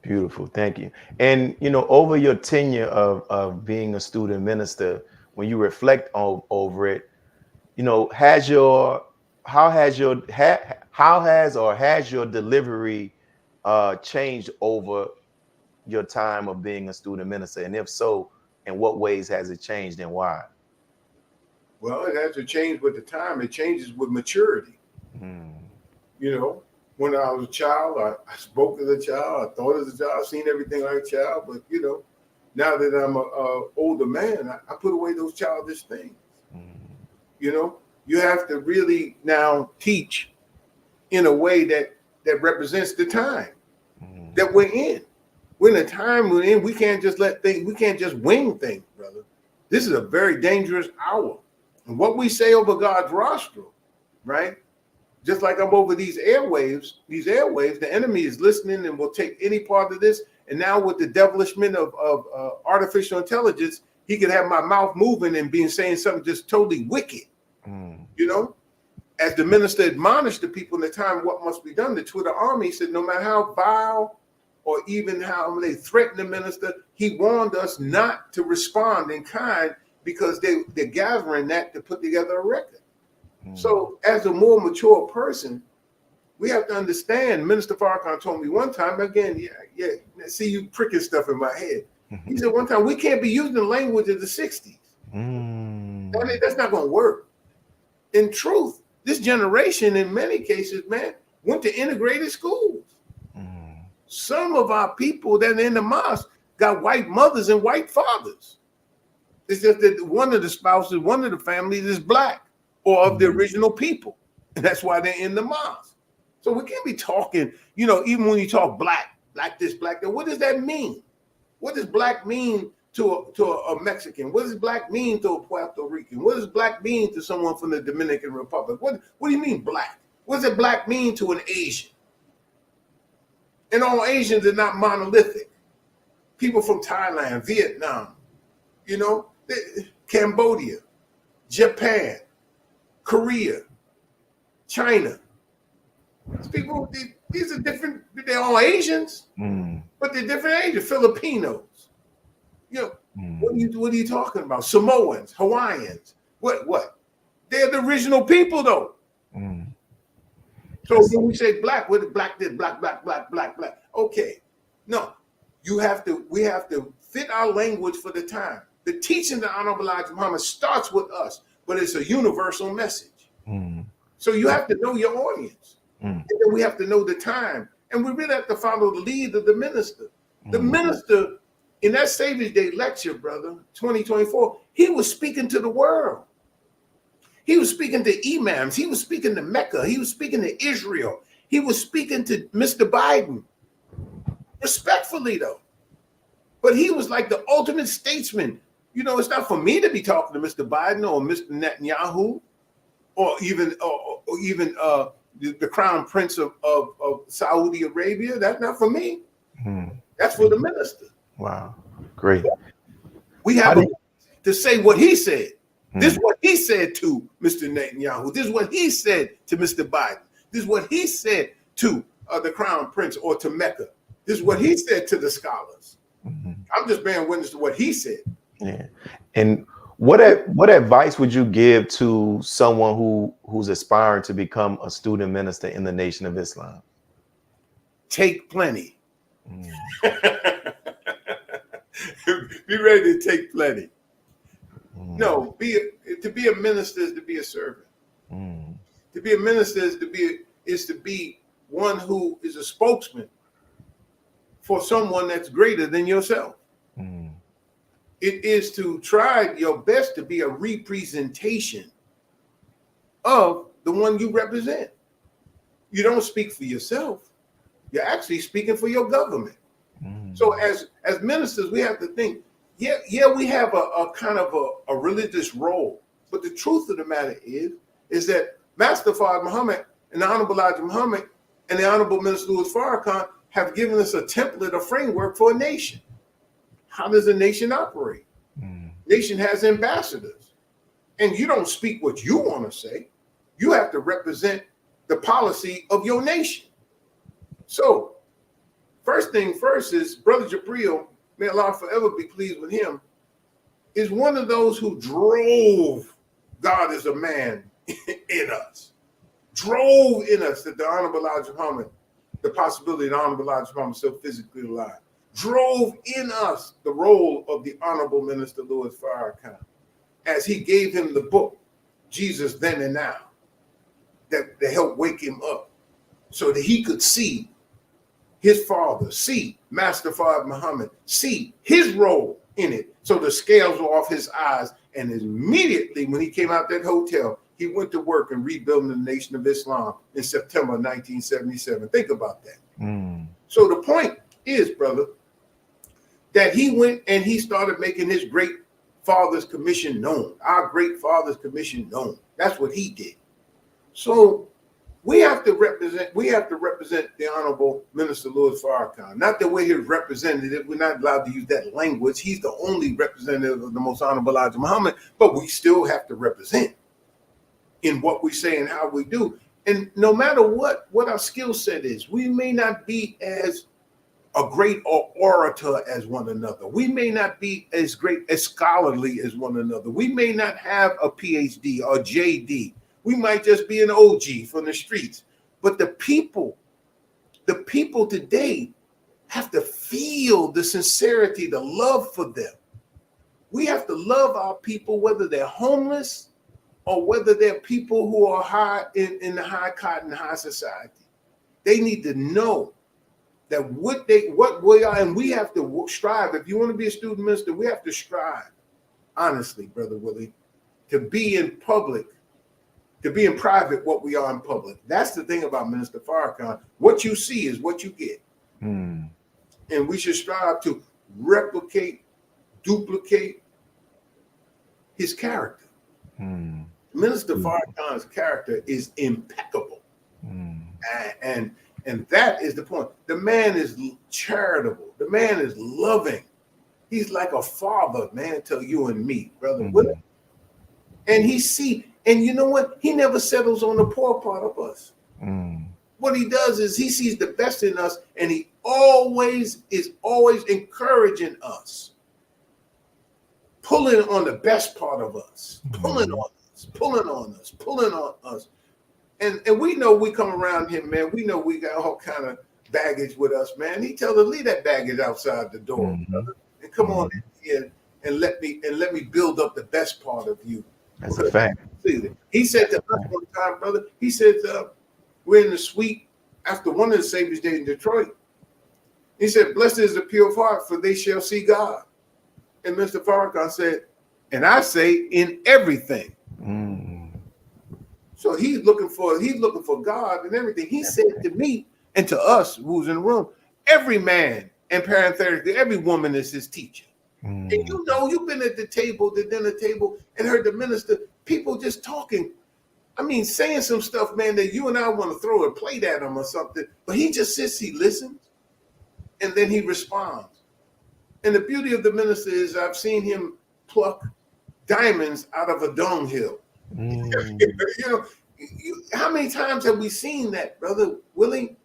Beautiful, thank you. And you know, over your tenure of being a student minister, when you reflect over it, you know, has your delivery changed over your time of being a student minister? And if so, in what ways has it changed and why? Well, it has to change with the time. It changes with maturity. You know, when I was a child, I spoke as a child. I thought as a child. I've seen everything like a child. But, you know, now that I'm an older man, I put away those childish things. You know, you have to really now teach in a way that represents the time that we're in. We're in a time we're in. We can't just we can't just wing things, brother. This is a very dangerous hour. And what we say over God's rostrum, right? Just like I'm over these airwaves, the enemy is listening and will take any part of this. And now with the devilishment of artificial intelligence, he could have my mouth moving and saying something just totally wicked. You know, as the minister admonished the people in the time what must be done, the Twitter army said, no matter how vile or even how they threatened the minister, he warned us not to respond in kind because they're gathering that to put together a record. So as a more mature person, we have to understand. Minister Farrakhan told me one time, again, see you pricking stuff in my head. He said one time, we can't be using the language of the 60s. That's not going to work. In truth, this generation, in many cases, man, went to integrated schools. Some of our people that are in the mosque got white mothers and white fathers. It's just that one of the spouses, one of the families is black or of the original people. And that's why they're in the mosque. So we can't be talking, you know, even when you talk black this, black that, what does that mean? What does black mean to a Mexican? What does black mean to a Puerto Rican? What does black mean to someone from the Dominican Republic? What do you mean black? What does black mean to an Asian? And all Asians are not monolithic. People from Thailand, Vietnam, you know, Cambodia, Japan, Korea, China. These people, these are different. They're all Asians, but they're different Asians. Filipinos. You know, what are you talking about? Samoans, Hawaiians. What? They're the original people, though. So when we say black, what is black this, black. Okay. No, we have to fit our language for the time. The teaching of the Honorable Elijah Muhammad starts with us, but it's a universal message. So you have to know your audience. And then we have to know the time. And we really have to follow the lead of the minister. The minister, in that Savior's Day lecture, brother, 2024, he was speaking to the world. He was speaking to imams. He was speaking to Mecca. He was speaking to Israel. He was speaking to Mr. Biden. Respectfully, though. But he was like the ultimate statesman. You know, it's not for me to be talking to Mr. Biden or Mr. Netanyahu or even the crown prince of Saudi Arabia. That's not for me. That's for the minister. Wow. Great. We have to say what he said. This is what he said to Mr. Netanyahu. This is what he said to Mr. Biden. This is what he said to the crown prince or to Mecca. This is what he said to the scholars. I'm just bearing witness to what he said. Yeah. And what advice would you give to someone who's aspiring to become a student minister in the Nation of Islam? Take plenty. Be ready to take plenty. No, to be a minister is to be a servant. To be a minister is to be one who is a spokesman for someone that's greater than yourself. It is to try your best to be a representation of the one you represent. You don't speak for yourself. You're actually speaking for your government. So as ministers, we have to think, we have a kind of a religious role. But the truth of the matter is that Master Fard Muhammad and the Honorable Elijah Muhammad and the Honorable Minister Louis Farrakhan have given us a template, a framework for a nation. How does a nation operate? Nation has ambassadors. And you don't speak what you want to say. You have to represent the policy of your nation. So, first thing first is Brother Jabril, may Allah forever be pleased with him, is one of those who drove God as a man in us. Drove in us that the Honorable Elijah Muhammad, the possibility the Honorable Elijah Muhammad is still physically alive. Drove in us the role of the Honorable Minister Louis Farrakhan as he gave him the book, Jesus Then and Now, that helped wake him up so that he could see his father, see Master Fard Muhammad, see his role in it. So the scales were off his eyes. And immediately when he came out that hotel, he went to work in rebuilding the Nation of Islam in September 1977. Think about that. So the point is, brother, that he went and he started making his great father's commission known, our great father's commission known. That's what he did. So we have to represent the Honorable Minister Louis Farrakhan. Not that we're his representative. We're not allowed to use that language. He's the only representative of the Most Honorable Elijah Muhammad, but we still have to represent in what we say and how we do. And no matter what our skill set is, we may not be as a great orator as one another. We may not be as great, as scholarly as one another. We may not have a PhD or JD. We might just be an OG from the streets. But the people today have to feel the sincerity, the love for them. We have to love our people, whether they're homeless or whether they're people who are high in the high cotton, high society. They need to know that what we are, and we have to strive. If you want to be a student minister, we have to strive, honestly, Brother Willie, to be in public, to be in private what we are in public. That's the thing about Minister Farrakhan. What you see is what you get. And we should strive to replicate, duplicate his character. Minister Farrakhan's character is impeccable. And that is the point. The man is charitable. The man is loving. He's like a father, man, to you and me, Brother Willie. And you know what? He never settles on the poor part of us. What he does is he sees the best in us, and he is always encouraging us, pulling on the best part of us, pulling on us. And we know we come around him, man. We know we got all kind of baggage with us, man. He tells us, leave that baggage outside the door, brother, and come on in here and let me build up the best part of you. That's a fact. He said to us one time, brother, he said, we're in the suite after one of the Savior's Day in Detroit. He said, blessed is the pure of heart, for they shall see God. And Mr. Farrakhan said, and I say in everything. So he's looking for God and everything. He said to me and to us who's in the room, every man, and parenthetically, every woman is his teacher. And you know, you've been at the dinner table, and heard the minister, people just talking. I mean, saying some stuff, man, that you and I want to throw a plate at him or something. But he just sits, he listens, and then he responds. And the beauty of the minister is I've seen him pluck diamonds out of a dunghill. You know, how many times have we seen that, Brother Willie?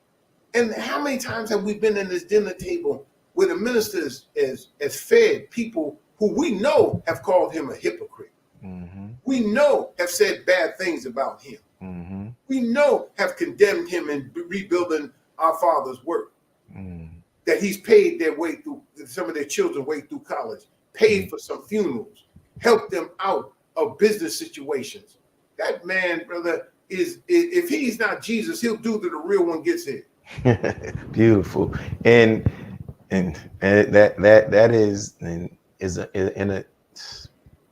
And how many times have we been in this dinner table where the minister has fed people who we know have called him a hypocrite? Mm-hmm. We know have said bad things about him. Mm-hmm. We know have condemned him in rebuilding our Father's work. Mm-hmm. That he's paid their way through, some of their children way through college, paid for some funerals, helped them out of business situations. That man, brother, if he's not Jesus, he'll do till the real one gets here. Beautiful. And that is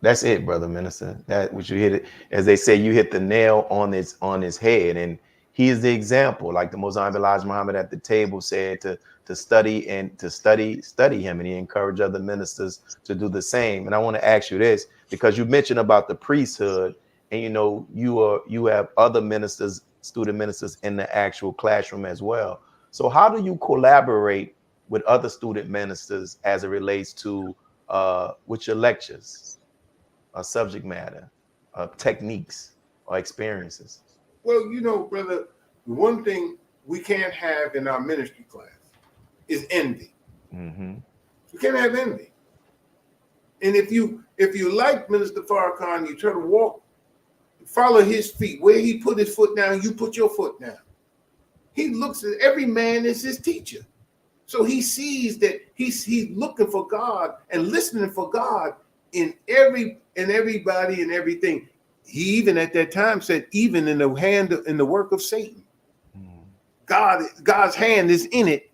that's it, brother minister. That what you hit it, as they say, you hit the nail on his head. And he is the example, like the Most Honorable Elijah Muhammad at the table said, to study and to study him, and he encouraged other ministers to do the same. And I want to ask you this, because you mentioned about the priesthood, and you have other ministers, student ministers in the actual classroom as well. So how do you collaborate with other student ministers as it relates to with your lectures, subject matter, techniques, or experiences? Well, brother, the one thing we can't have in our ministry class is envy. Mm-hmm. We can't have envy. And if you like Minister Farrakhan, you try to follow his feet. Where he put his foot down, you put your foot down. He looks at every man as his teacher. So he sees that he's looking for God and listening for God in everybody and everything. He even at that time said, even in the work of Satan, God's hand is in it.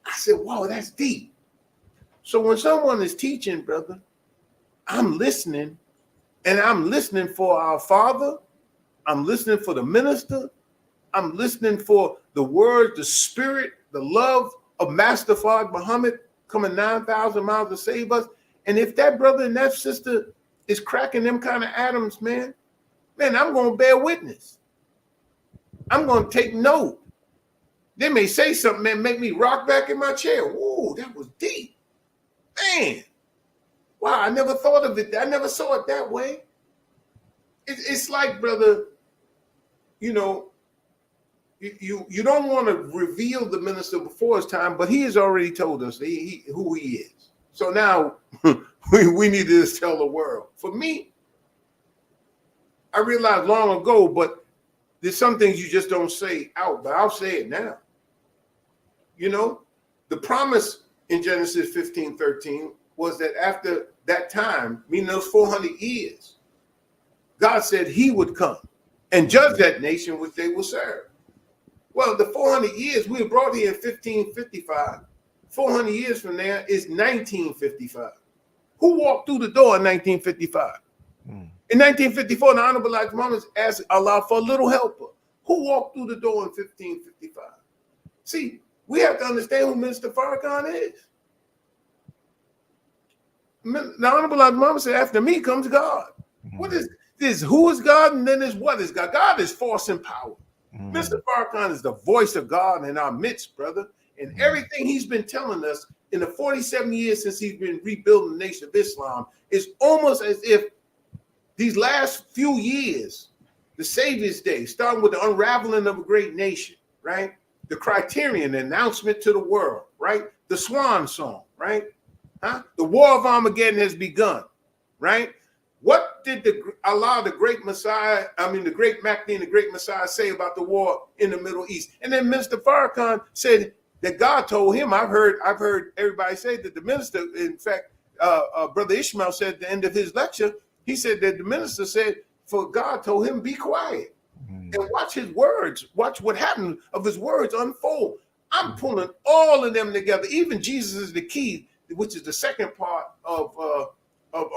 I said, wow, that's deep. So when someone is teaching, brother, I'm listening, and I'm listening for our Father. I'm listening for the minister. I'm listening for the word, the spirit, the love of Master Fard Muhammad coming 9,000 miles to save us. And if that brother and that sister is cracking them kind of atoms, man, I'm going to bear witness. I'm going to take note. They may say something, man, make me rock back in my chair. Whoa, that was deep. Man, wow, I never thought of it. I never saw it that way. It's like, brother, you don't want to reveal the minister before his time, but he has already told us who he is. So now we need to just tell the world. For me, I realized long ago, but there's some things you just don't say out, but I'll say it now. The promise in Genesis 15:13 was that after that time, meaning those 400 years, God said he would come and judge that nation which they will serve. Well, the 400 years, we were brought here in 1555. 400 years from there is 1955. Who walked through the door in 1955? In 1954, the Honorable Elijah Muhammad asked Allah for a little helper. Who walked through the door in 1555? See, we have to understand who Minister Farrakhan is. The Honorable Elijah Muhammad said, after me comes God. What is this? Who is God? And then there's what is God? God is force and power. Mr. Farrakhan is the voice of God in our midst, brother. And everything he's been telling us in the 47 years since he's been rebuilding the Nation of Islam is almost as if these last few years, the Savior's Day, starting with the unraveling of a great nation, right? The criterion, the announcement to the world, right? The swan song, right? The war of Armageddon has begun, right? What did the great Messiah, the great Mahdi and the great Messiah say about the war in the Middle East? And then Mr. Farrakhan said that God told him, I've heard everybody say that the minister, in fact, Brother Ishmael said at the end of his lecture, he said that the minister said, for God told him, be quiet and watch his words, watch what happened of his words unfold. I'm pulling all of them together. Even Jesus is the key, which is the second part of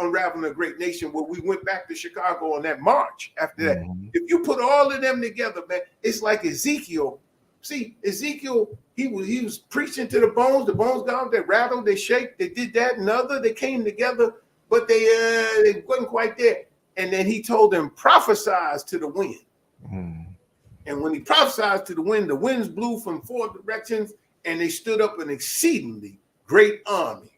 Unraveling a Great Nation, where we went back to Chicago on that march after that. If you put all of them together, man, it's like Ezekiel. See, Ezekiel, he was preaching to the bones got out, they rattled, they shake, they did that and other, they came together, but they wasn't quite there. And then he told them, prophesize to the wind. And when he prophesied to the wind, the winds blew from four directions, and they stood up an exceedingly great army.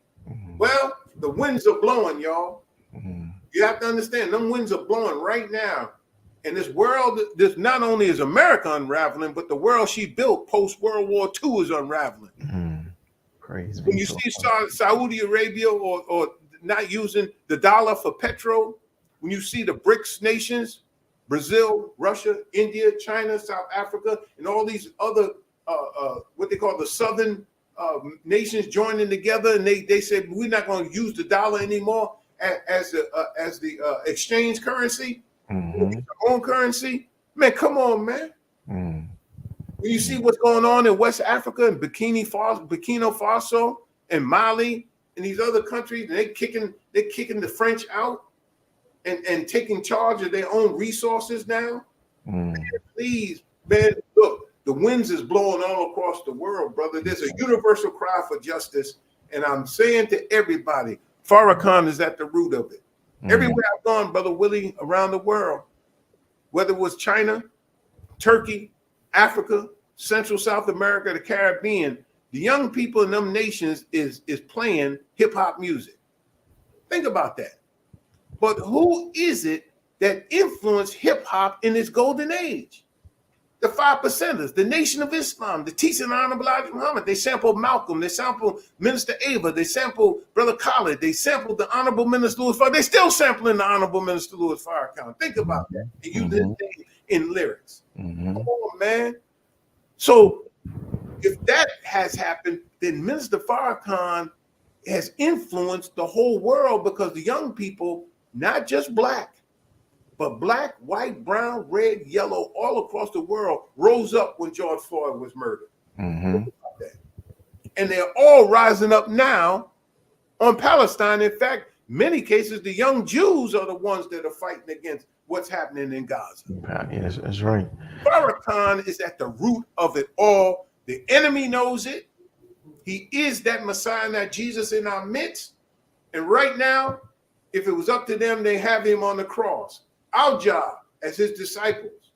Well, the winds are blowing, y'all. You have to understand, them winds are blowing right now And this world, this not only is America unraveling, but the world she built post World War II is unraveling. Praise When be you to see God. Saudi Arabia or not using the dollar for petrol, when you see the BRICS nations, Brazil, Russia, India, China, South Africa, and all these other what they call the southern nations joining together, and they said we're not going to use the dollar anymore as the exchange currency, our own currency. Man, come on, man. When you see what's going on in West Africa and Burkina Faso and Mali and these other countries, and they're kicking the French out and taking charge of their own resources now. Man, please, man, look, the winds is blowing all across the world, brother. There's a universal cry for justice, and I'm saying to everybody, Farrakhan is at the root of it. Everywhere I've gone, Brother Willie, around the world, whether it was China, Turkey, Africa, Central South America, the Caribbean, the young people in them nations is playing hip hop music. Think about that. But who is it that influenced hip hop in its golden age? The 5%ers, the Nation of Islam, the teaching of Honorable Elijah Muhammad. They sampled Malcolm, they sampled Minister Ava, they sampled Brother Khalid, they sampled the Honorable Minister Louis Farrakhan. They're still sampling the Honorable Minister Louis Farrakhan. Think about that. And you didn't think in lyrics. Come on, man. So if that has happened, then Minister Farrakhan has influenced the whole world, because the young people, not just black, but black, white, brown, red, yellow, all across the world rose up when George Floyd was murdered. And they're all rising up now on Palestine. In fact, many cases, the young Jews are the ones that are fighting against what's happening in Gaza. Yes, that's right. Farrakhan is at the root of it all. The enemy knows it. He is that Messiah, that Jesus in our midst. And right now, if it was up to them, they have him on the cross. Our job as his disciples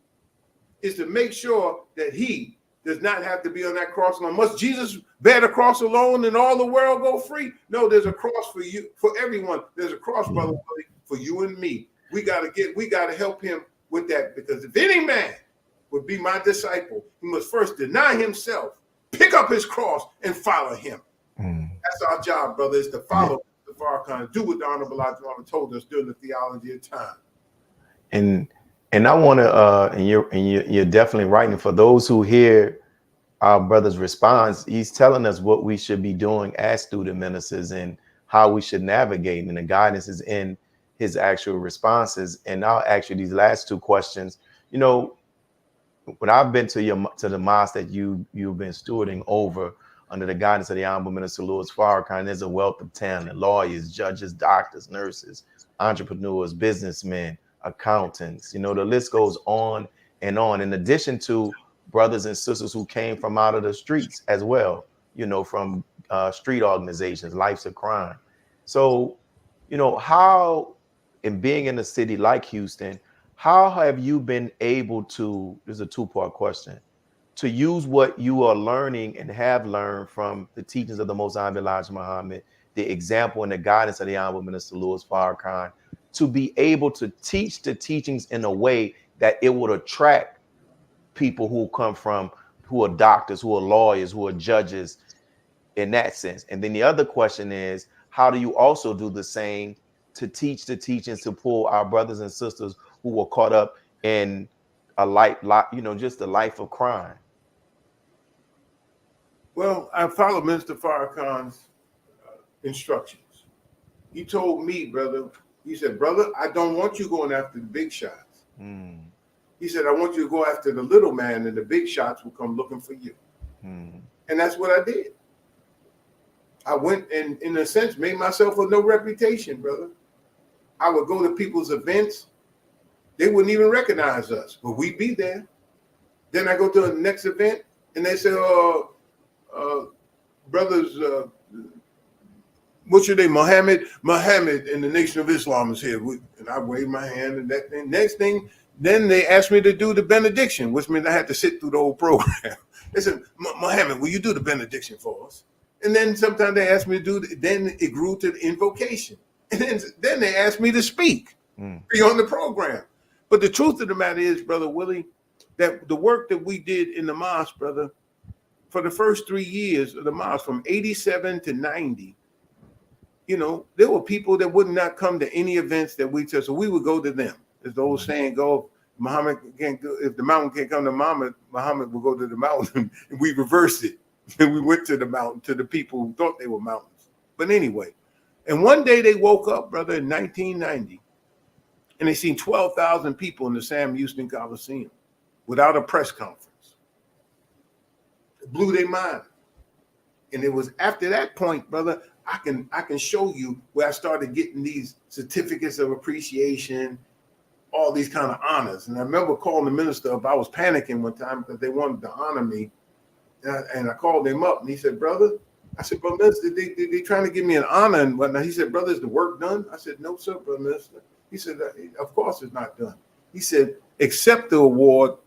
is to make sure that he does not have to be on that cross alone. Must Jesus bear the cross alone and all the world go free? No, there's a cross for you, for everyone. There's a cross, brother, for you and me. We gotta help him with that, because if any man would be my disciple, he must first deny himself, pick up his cross, and follow him. That's our job, brother, is to follow the Farrakhan, do what the Honorable Elijah Muhammad told us during the theology of time. And I want to and you're definitely right. And for those who hear our brother's response, he's telling us what we should be doing as student ministers and how we should navigate, and the guidance is in his actual responses. And I'll ask you these last two questions. You know, when I've been to the mosque that you've been stewarding over under the guidance of the Honorable Minister Louis Farrakhan, there's a wealth of talent: lawyers, judges, doctors, nurses, entrepreneurs, businessmen, accountants. You know, the list goes on and on. In addition to brothers and sisters who came from out of the streets as well, you know, from street organizations, Life's a Crime. So, you know, how, in being in a city like Houston, how have you been able to, this is a two-part question, to use what you are learning and have learned from the teachings of the Most High Elijah Muhammad, the example and the guidance of the Honorable Minister Louis Farrakhan, to be able to teach the teachings in a way that it would attract people who come from, who are doctors, who are lawyers, who are judges, in that sense? And then the other question is, how do you also do the same to teach the teachings to pull our brothers and sisters who were caught up in a life, you know, just a life of crime? Well, I follow Minister Farrakhan's instructions. He told me, brother, he said, brother, I don't want you going after the big shots. He said, I want you to go after the little man, and the big shots will come looking for you. And that's what I did. I went and, in a sense, made myself a no reputation, brother. I would go to people's events. They wouldn't even recognize us, but we'd be there. Then I go to the next event, and they say, brothers, what's your name? Muhammad and the Nation of Islam is here. And I wave my hand, and that thing. Next thing, then they asked me to do the benediction, which means I had to sit through the whole program. They said, Muhammad, will you do the benediction for us? And then sometimes they asked me to do, then it grew to the invocation. And then they asked me to speak, be on the program. But the truth of the matter is, Brother Willie, that the work that we did in the mosque, brother, for the first 3 years of the mosque, from 87 to 90, you know, there were people that would not come to any events that we took. So we would go to them. As the old saying go, Muhammad can't go, if the mountain can't come to Muhammad, Muhammad will go to the mountain. And we reversed it. And we went to the mountain, to the people who thought they were mountains. But anyway, and one day they woke up, brother, in 1990, and they seen 12,000 people in the Sam Houston Coliseum without a press conference. It blew their mind. And it was after that point, brother, I can show you where I started getting these certificates of appreciation, all these kind of honors. And I remember calling the minister up. I was panicking one time because they wanted to honor me. And I called him up and he said, brother, I said, brother minister, they trying to give me an honor and whatnot. He said, brother, is the work done? I said, no, sir, brother minister. He said, of course it's not done. He said, accept the award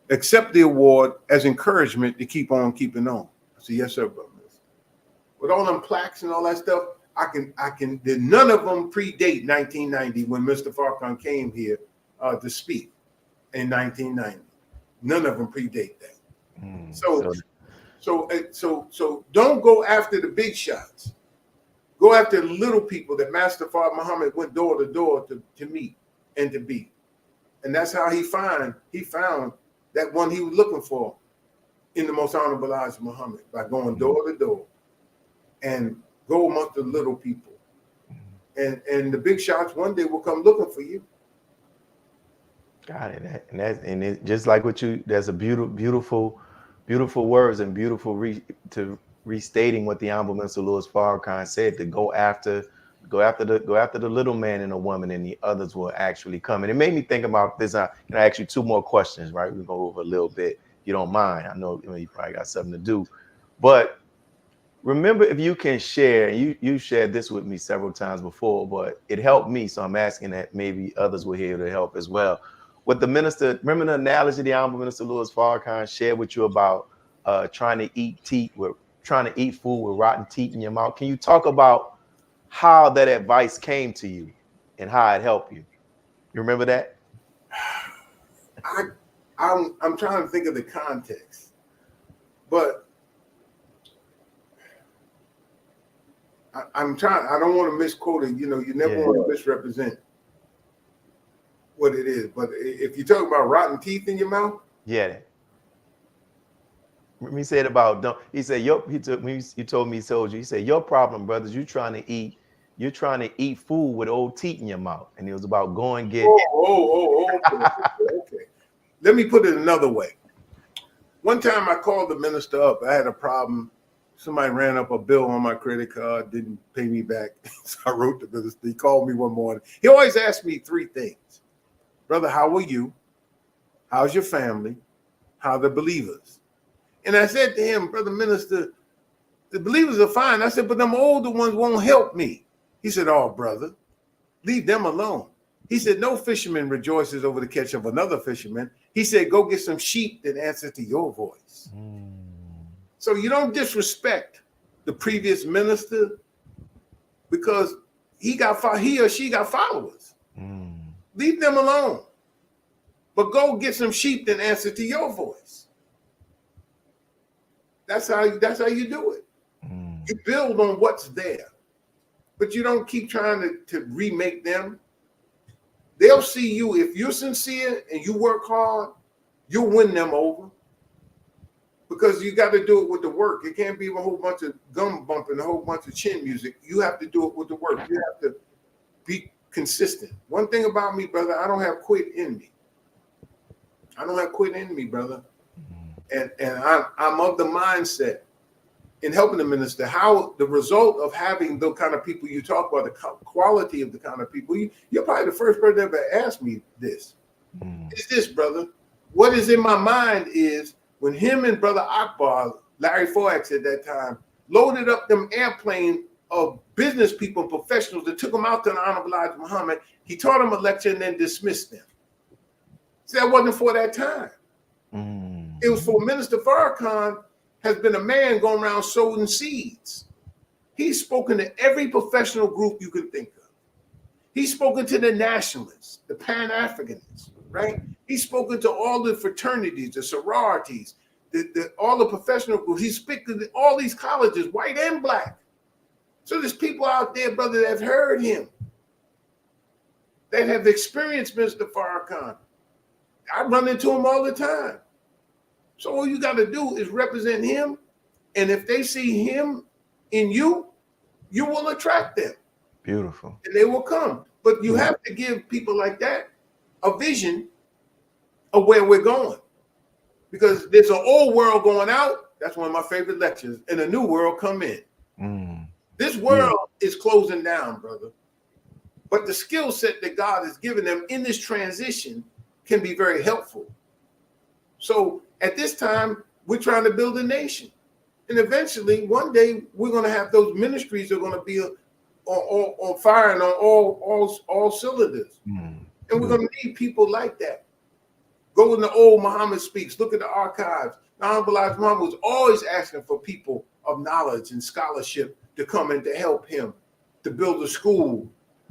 as encouragement to keep on keeping on. I said, yes, sir, brother minister. With all them plaques and all that stuff, none of them predate 1990 when Mr. Farrakhan came here to speak in 1990. None of them predate that. So don't go after the big shots. Go after the little people that Master Father Muhammad went door to door to meet and to be. And that's how he found that one he was looking for in the most honorable eyes of Muhammad, by going door to door and go amongst the little people. And the big shots one day will come looking for you. Got it. And it just like what you, there's a beautiful words and beautiful restating what the Honorable Minister Louis Farrakhan said, to go after the little man and a woman, and the others will actually come. And it made me think about this. Can I ask you two more questions, right? We'll go over a little bit, if you don't mind. I know you probably got something to do, but remember, if you can share, you shared this with me several times before, but it helped me. So I'm asking that maybe others will hear to help as well. What the minister, remember the analogy the Honorable Minister Louis Farrakhan shared with you about trying to eat food with rotten teeth in your mouth? Can you talk about how that advice came to you and how it helped you? You remember that? I'm trying to think of the context, but I'm trying. I don't want to misquote it. You know, you never want to misrepresent what it is. But if you talk about rotten teeth in your mouth, yeah. He said about don't. He said you told me he told you. He said your problem, brothers. You're trying to eat food with old teeth in your mouth, and it was about going get. Okay. Let me put it another way. One time I called the minister up. I had a problem. Somebody ran up a bill on my credit card, didn't pay me back. So I wrote the minister. He called me one morning. He always asked me three things. Brother, how are you? How's your family? How are the believers? And I said to him, brother minister, the believers are fine. I said, but them older ones won't help me. He said, oh, brother, leave them alone. He said, no fisherman rejoices over the catch of another fisherman. He said, go get some sheep that answer to your voice. So you don't disrespect the previous minister because he or she got followers. Leave them alone. But go get some sheep that answer to your voice. That's how you do it. You build on what's there, but you don't keep trying to remake them. They'll see you. If you're sincere and you work hard, you'll win them over. Because you got to do it with the work. It can't be a whole bunch of gum bumping, a whole bunch of chin music. You have to do it with the work. You have to be consistent. One thing about me, brother, I don't have quit in me. I don't have quit in me, brother. And I'm of the mindset in helping the minister, how the result of having the kind of people you talk about, the quality of the kind of people, you're probably the first person that ever asked me this. It's this, brother. What is in my mind is when him and Brother Akbar, Larry Forex at that time, loaded up them airplane of business people and professionals that took them out to the Honorable Elijah Muhammad, he taught them a lecture and then dismissed them. See, that wasn't for that time. It was for Minister Farrakhan has been a man going around sowing seeds. He's spoken to every professional group you can think of. He's spoken to the nationalists, the Pan-Africanists, right? He's spoken to all the fraternities, the sororities, all the professional groups. He's speaking to all these colleges, white and black. So there's people out there, brother, that have heard him, that have experienced Mr. Farrakhan. I run into him all the time. So all you got to do is represent him. And if they see him in you, you will attract them. Beautiful. And they will come. But you have to give people like that a vision of where we're going. Because there's an old world going out. That's one of my favorite lectures. And a new world come in. This world is closing down, brother. But the skill set that God has given them in this transition can be very helpful. So at this time, we're trying to build a nation. And eventually, one day, we're going to have those ministries that are going to be on fire and on all cylinders. And we're going to need people like that. Go in the old Muhammad Speaks. Look at the archives. Honorable Elijah Muhammad was always asking for people of knowledge and scholarship to come and to help him, to build a school,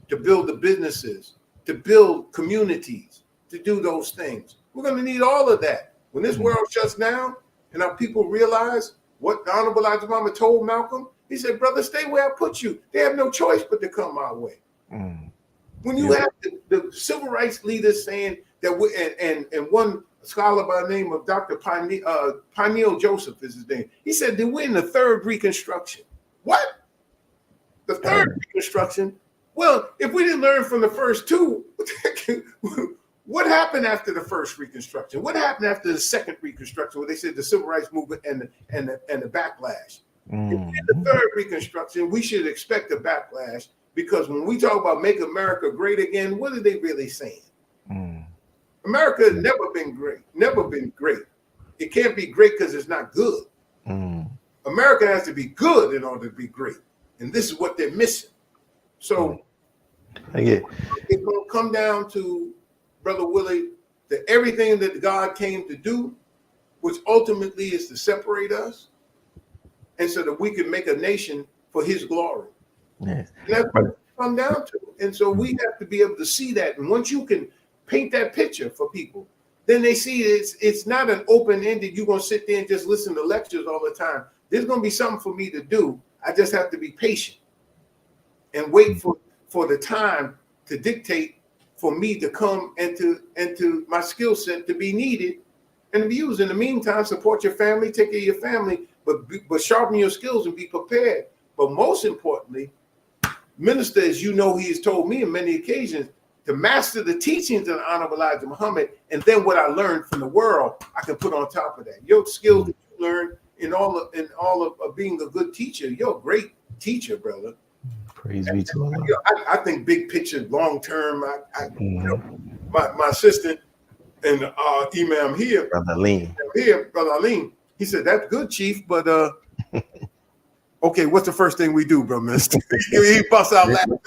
to build the businesses, to build communities, to do those things. We're going to need all of that. When this world shuts down and our people realize what the Honorable Elijah Muhammad told Malcolm, he said, brother, stay where I put you. They have no choice but to come our way. When you have the civil rights leaders saying that, and one scholar by the name of Dr. Pineal Joseph is his name, he said that we're in the third Reconstruction. What? The third Reconstruction? Well, if we didn't learn from the first two, what happened after the first Reconstruction? What happened after the second Reconstruction, where they said the civil rights movement and the backlash? If we're in the third Reconstruction, we should expect a backlash, because when we talk about make America great again, what are they really saying? America has never been great, never been great. It can't be great because it's not good. America has to be good in order to be great. And this is what they're missing. So it's going to come down to, Brother Willie, that everything that God came to do, which ultimately is to separate us, and so that we can make a nation for his glory. Yes. And that's what it comes down to. And so we have to be able to see that. And once you can paint that picture for people, then they see it's not an open-ended, you're going to sit there and just listen to lectures all the time. There's going to be something for me to do. I just have to be patient and wait for the time to dictate for me to come into my skill set to be needed and to be used. In the meantime, support your family, take care of your family, but sharpen your skills and be prepared. But most importantly, minister, as you know, he has told me on many occasions, to master the teachings of the Honorable Elijah Muhammad, and then what I learned from the world, I can put on top of that. Your skills that you learn in all of being a good teacher, you're a great teacher, brother. Praise be to Allah. I think big picture, long term. My assistant and Imam here, Brother Haleem. Brother Haleem, he said, that's good, Chief, but okay, what's the first thing we do, bro, mister? He busts out laughing.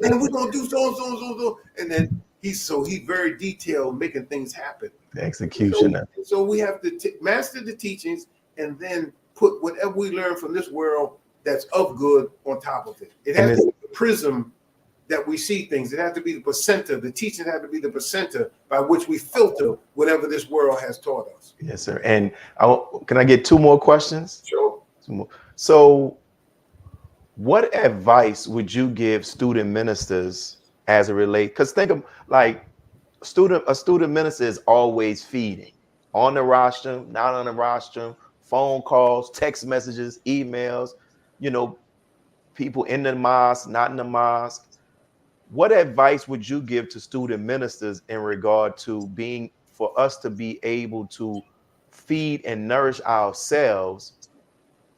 And we're gonna do so. And then he's very detailed, making things happen. The execution. So we have to master the teachings and then put whatever we learn from this world that's of good on top of it. It has to be the prism that we see things. It has to be the placenta. The teaching has to be the placenta by which we filter whatever this world has taught us. Yes, sir. And can I get two more questions? Sure. So what advice would you give student ministers as it relates? Because think of like a student minister is always feeding on the rostrum, not on the rostrum, phone calls, text messages, emails, people in the mosque, not in the mosque. What advice would you give to student ministers in regard to for us to be able to feed and nourish ourselves,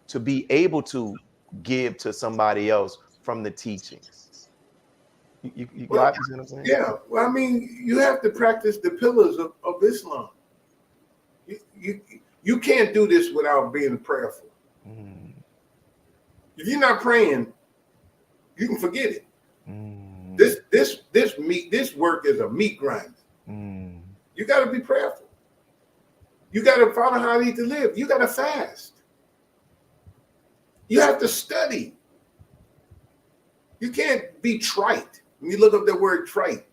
to be able to give to somebody else from the teachings? You got what I'm saying? Yeah. Well, I mean, you have to practice the pillars of Islam. You can't do this without being prayerful. If you're not praying, you can forget it. This work is a meat grinder. You got to be prayerful. You got to follow how you need to live. You got to fast. You have to study. You can't be trite. When you look up that word trite,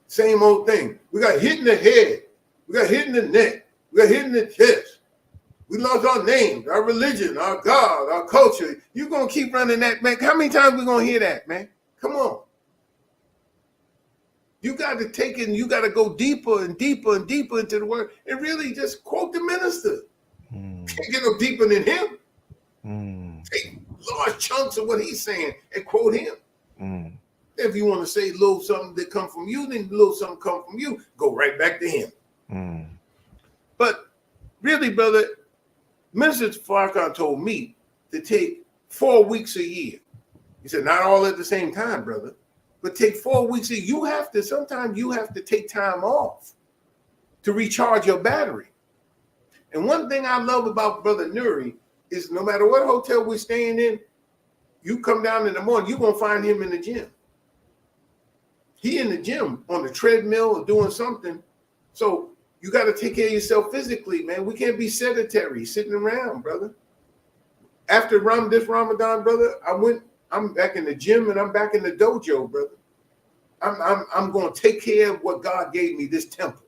same old thing. We got hit in the head. We got hit in the neck. We got hit in the chest. We lost our names, our religion, our God, our culture. You're going to keep running that, man. How many times we going to hear that, man? Come on. You got to take it and you got to go deeper and deeper and deeper into the word and really just quote the minister. Can't get no deeper than him. Take large chunks of what he's saying and quote him. If you want to say little something that come from you, then little something come from you. Go right back to him. But really, brother, Minister Farrakhan told me to take 4 weeks a year. He said, not all at the same time, brother, but take 4 weeks a year. Sometimes you have to take time off to recharge your battery. And one thing I love about Brother Nuri is no matter what hotel we're staying in, you come down in the morning, you're going to find him in the gym. He in the gym on the treadmill or doing something. So you got to take care of yourself physically, man. We can't be sedentary, sitting around, brother. After this Ramadan, brother, I'm back in the gym and I'm back in the dojo, brother. I'm going to take care of what God gave me, this temple,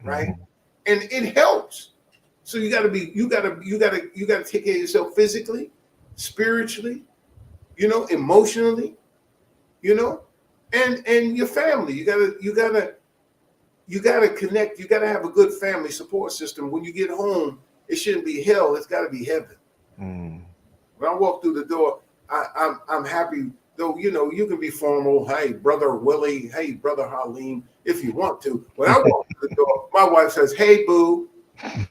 right? And it helps. So you got to take care of yourself physically, spiritually, emotionally, and your family. You gotta connect. You gotta have a good family support system. When you get home, it shouldn't be hell. It's got to be heaven. When I walk through the door, I'm happy. Though you can be formal. Hey, Brother Willie. Hey, Brother Haleem, if you want to. When I walk through the door, my wife says, "Hey, boo." Hey,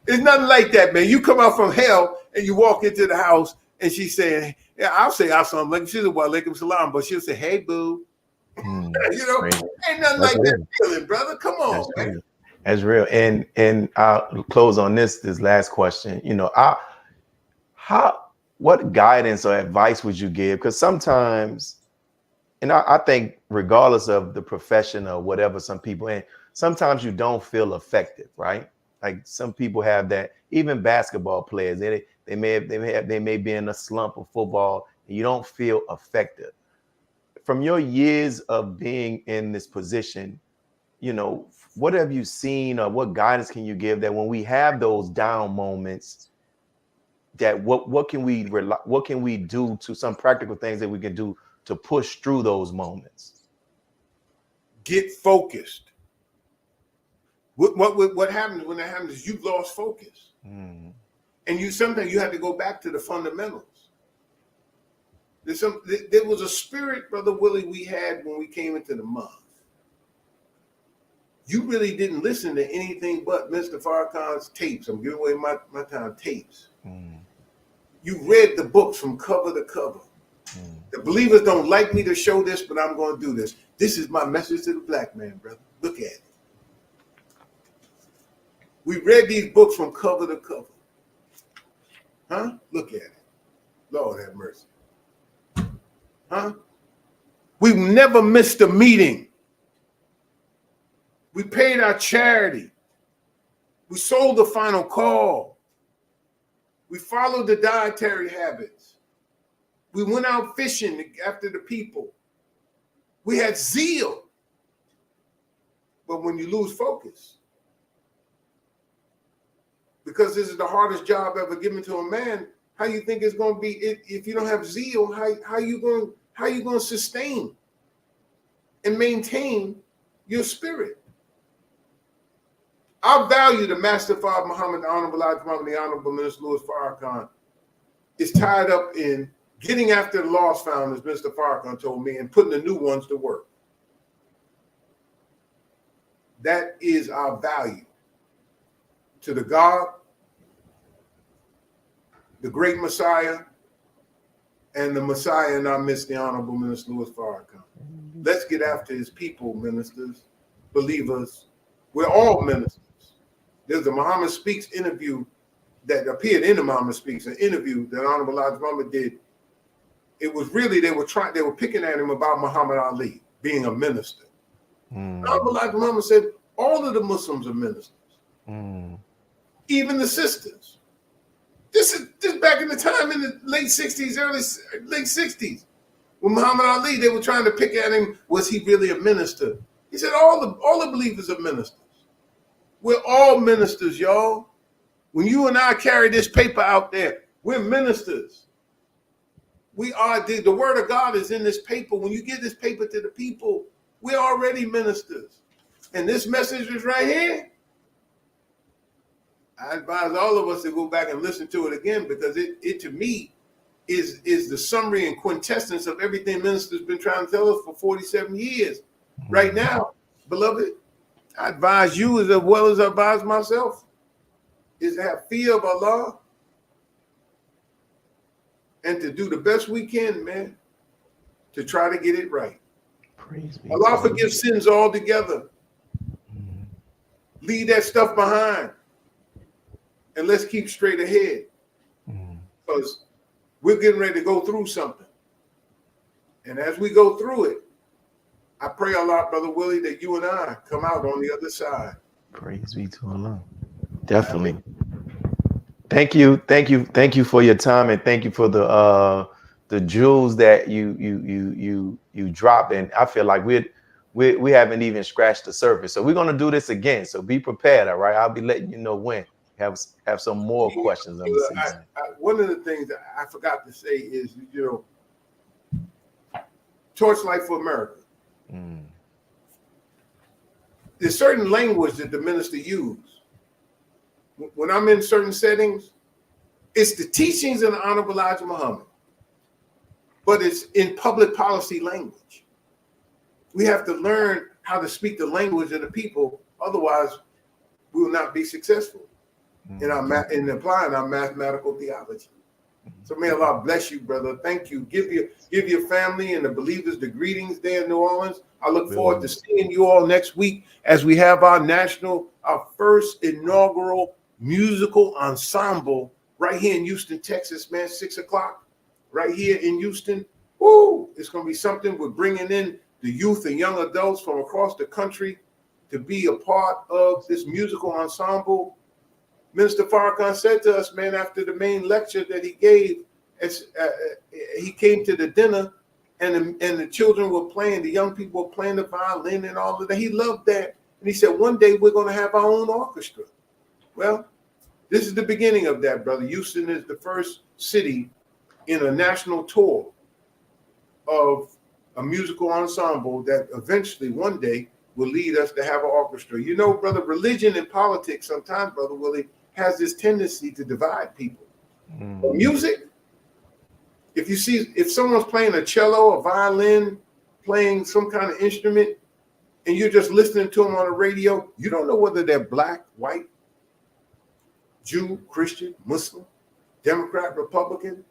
it's nothing like that, man. You come out from hell and you walk into the house, and she's saying, "Yeah, I'll say assalamu alaikum." She'll say, "Wa alaikum salam," but she'll say, "Hey, boo." Ain't nothing like that feeling, brother. Come on, man. That's real. And I'll close on this last question. What guidance or advice would you give? Because sometimes, and I think regardless of the profession or whatever some people in, sometimes you don't feel effective, right? Like some people have that. Even basketball players, they may be in a slump of football, and you don't feel effective. From your years of being in this position, what have you seen or what guidance can you give that when we have those down moments, that what can we do to some practical things that we can do to push through those moments? Get focused. What happens when that happens is you've lost focus. And sometimes you have to go back to the fundamentals. There was a spirit, Brother Willie, we had when we came into the month. You really didn't listen to anything but Mr. Farrakhan's tapes. I'm giving away my time, tapes. You read the books from cover to cover. The believers don't like me to show this, but I'm going to do this. This is my message to the black man, brother. Look at it. We read these books from cover to cover. Huh? Look at it. Lord have mercy. Huh? We've never missed a meeting. We paid our charity. We sold the final call. We followed the dietary habits. We went out fishing after the people. We had zeal. But when you lose focus, because this is the hardest job ever given to a man, how you think it's going to be if you don't have zeal? How you going to sustain and maintain your spirit? I value the Master Father Muhammad, the Honorable Elijah Muhammad, the Honorable Minister Louis Farrakhan is tied up in getting after the lost found, as Mr. Farrakhan told me, and putting the new ones to work. That is our value to the God, the great Messiah, and the Messiah in our midst, the Honorable Minister Louis Farrakhan. Let's get after his people, ministers, believers. We're all ministers. There's a Muhammad Speaks interview that appeared in the Muhammad Speaks, an interview that Honorable Elijah Muhammad did. It was really, they were picking at him about Muhammad Ali being a minister. Honorable Elijah Muhammad said, all of the Muslims are ministers. Even the sisters. This is back in the time in the late 60s, late 60s. With Muhammad Ali, they were trying to pick at him, was he really a minister? He said, all the believers are ministers. We're all ministers, y'all. When you and I carry this paper out there, we're ministers. We are, the word of God is in this paper. When you give this paper to the people, we're already ministers. And this message is right here. I advise all of us to go back and listen to it again, because it to me is the summary and quintessence of everything minister's been trying to tell us for 47 years. Right now, beloved, I advise you as well as I advise myself, is to have fear of Allah and to do the best we can, man, to try to get it right. Praise be Allah forgives sins altogether. Leave that stuff behind. And let's keep straight ahead. Because we're getting ready to go through something. And as we go through it, I pray Allah, Brother Willie, that you and I come out on the other side. Praise be to Allah. Definitely. Thank you for your time, and thank you for the jewels that you dropped. And I feel like we haven't even scratched the surface. So we're gonna do this again. So be prepared, all right? I'll be letting you know when. Have some more questions on the season. One of the things that I forgot to say is, Torchlight for America. There's certain language that the minister use. When I'm in certain settings, it's the teachings of the Honorable Elijah Muhammad, but it's in public policy language. We have to learn how to speak the language of the people. Otherwise, we will not be successful in applying our mathematical theology. So may Allah bless you, brother. Thank you. Give your family and the believers the greetings there in New Orleans. I look forward to seeing you all next week as we have our first inaugural musical ensemble right here in Houston, Texas, man, 6 o'clock, right here in Houston. Woo! It's going to be something. We're bringing in the youth and young adults from across the country to be a part of this musical ensemble. Minister Farrakhan said to us, man, after the main lecture that he gave, he came to the dinner and the children were playing, the young people were playing the violin and all of that. He loved that. And he said, one day we're going to have our own orchestra. Well, this is the beginning of that, brother. Houston is the first city in a national tour of a musical ensemble that eventually one day will lead us to have an orchestra. You know, brother, religion and politics sometimes, Brother Willie, has this tendency to divide people. But music, if someone's playing a cello, a violin, playing some kind of instrument, and you're just listening to them on the radio, you don't know whether they're black, white, Jew, Christian, Muslim, Democrat, Republican.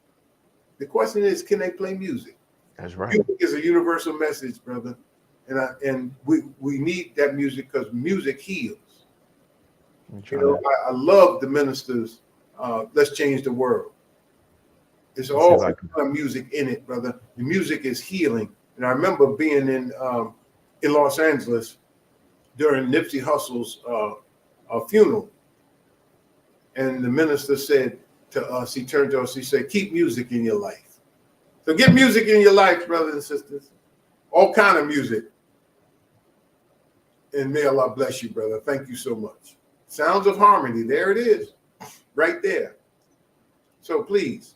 The question is, can they play music? That's right. Music is a universal message, brother. And we need that music because music heals. I love the ministers. Let's change the world. There's all kind of music in it, brother. The music is healing. And I remember being in Los Angeles during Nipsey Hussle's funeral. And the minister said to us, he turned to us, he said, keep music in your life. So get music in your life, brothers and sisters. All kind of music. And may Allah bless you, brother. Thank you so much. Sounds of Harmony. There it is. Right there. So please,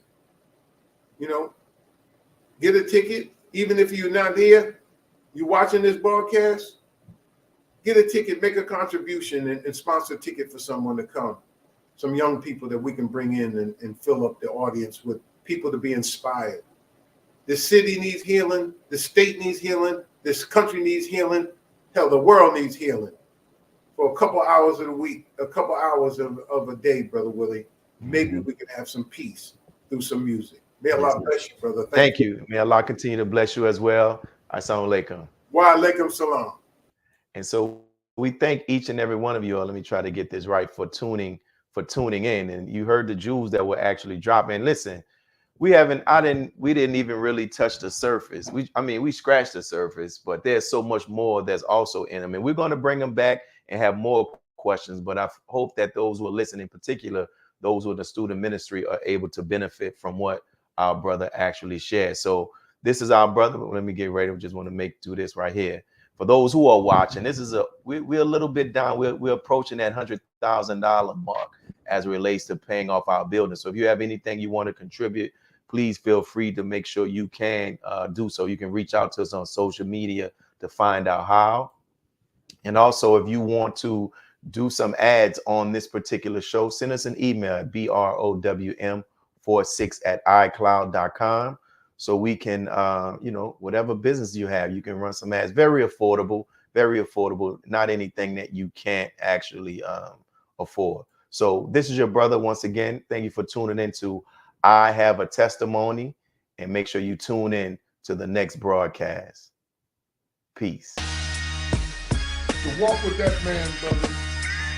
get a ticket. Even if you're not here, you're watching this broadcast, get a ticket, make a contribution, and sponsor a ticket for someone to come. Some young people that we can bring in and fill up the audience with people to be inspired. This city needs healing. The state needs healing. This country needs healing. Hell, the world needs healing. For a couple hours of the week, a couple hours of a day, Brother Willie, maybe we can have some peace through some music. May Allah bless you, brother. Thank you. May Allah continue to bless you as well. Assalamu alaikum. Wa alaikum salam. And so we thank each and every one of you all. Let me try to get this right for tuning in. And you heard the jewels that were actually dropping. Listen, we didn't even really touch the surface. We scratched the surface, but there's so much more that's also in them. And we're going to bring them back and have more questions. But I hope that those who are listening, in particular, those who are the student ministry, are able to benefit from what our brother actually shared. So this is our brother. Let me get ready. We just want to do this right here. For those who are watching, this is we're a little bit down. We're approaching that $100,000 mark as it relates to paying off our building. So if you have anything you want to contribute, please feel free to make sure you can do so. You can reach out to us on social media to find out how. And also, if you want to do some ads on this particular show, send us an email at browm46@icloud.com so we can, whatever business you have, you can run some ads. Very affordable, not anything that you can't actually afford. So this is your brother once again. Thank you for tuning in to I Have a Testimony, and make sure you tune in to the next broadcast. Peace. To walk with that man, brother,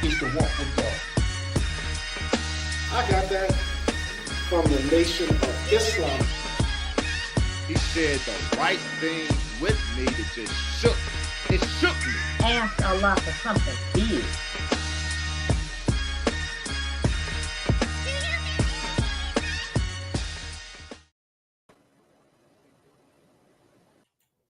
is to walk with God. I got that from the Nation of Islam. He said the right thing with me that just shook. It shook me. Ask Allah for something big.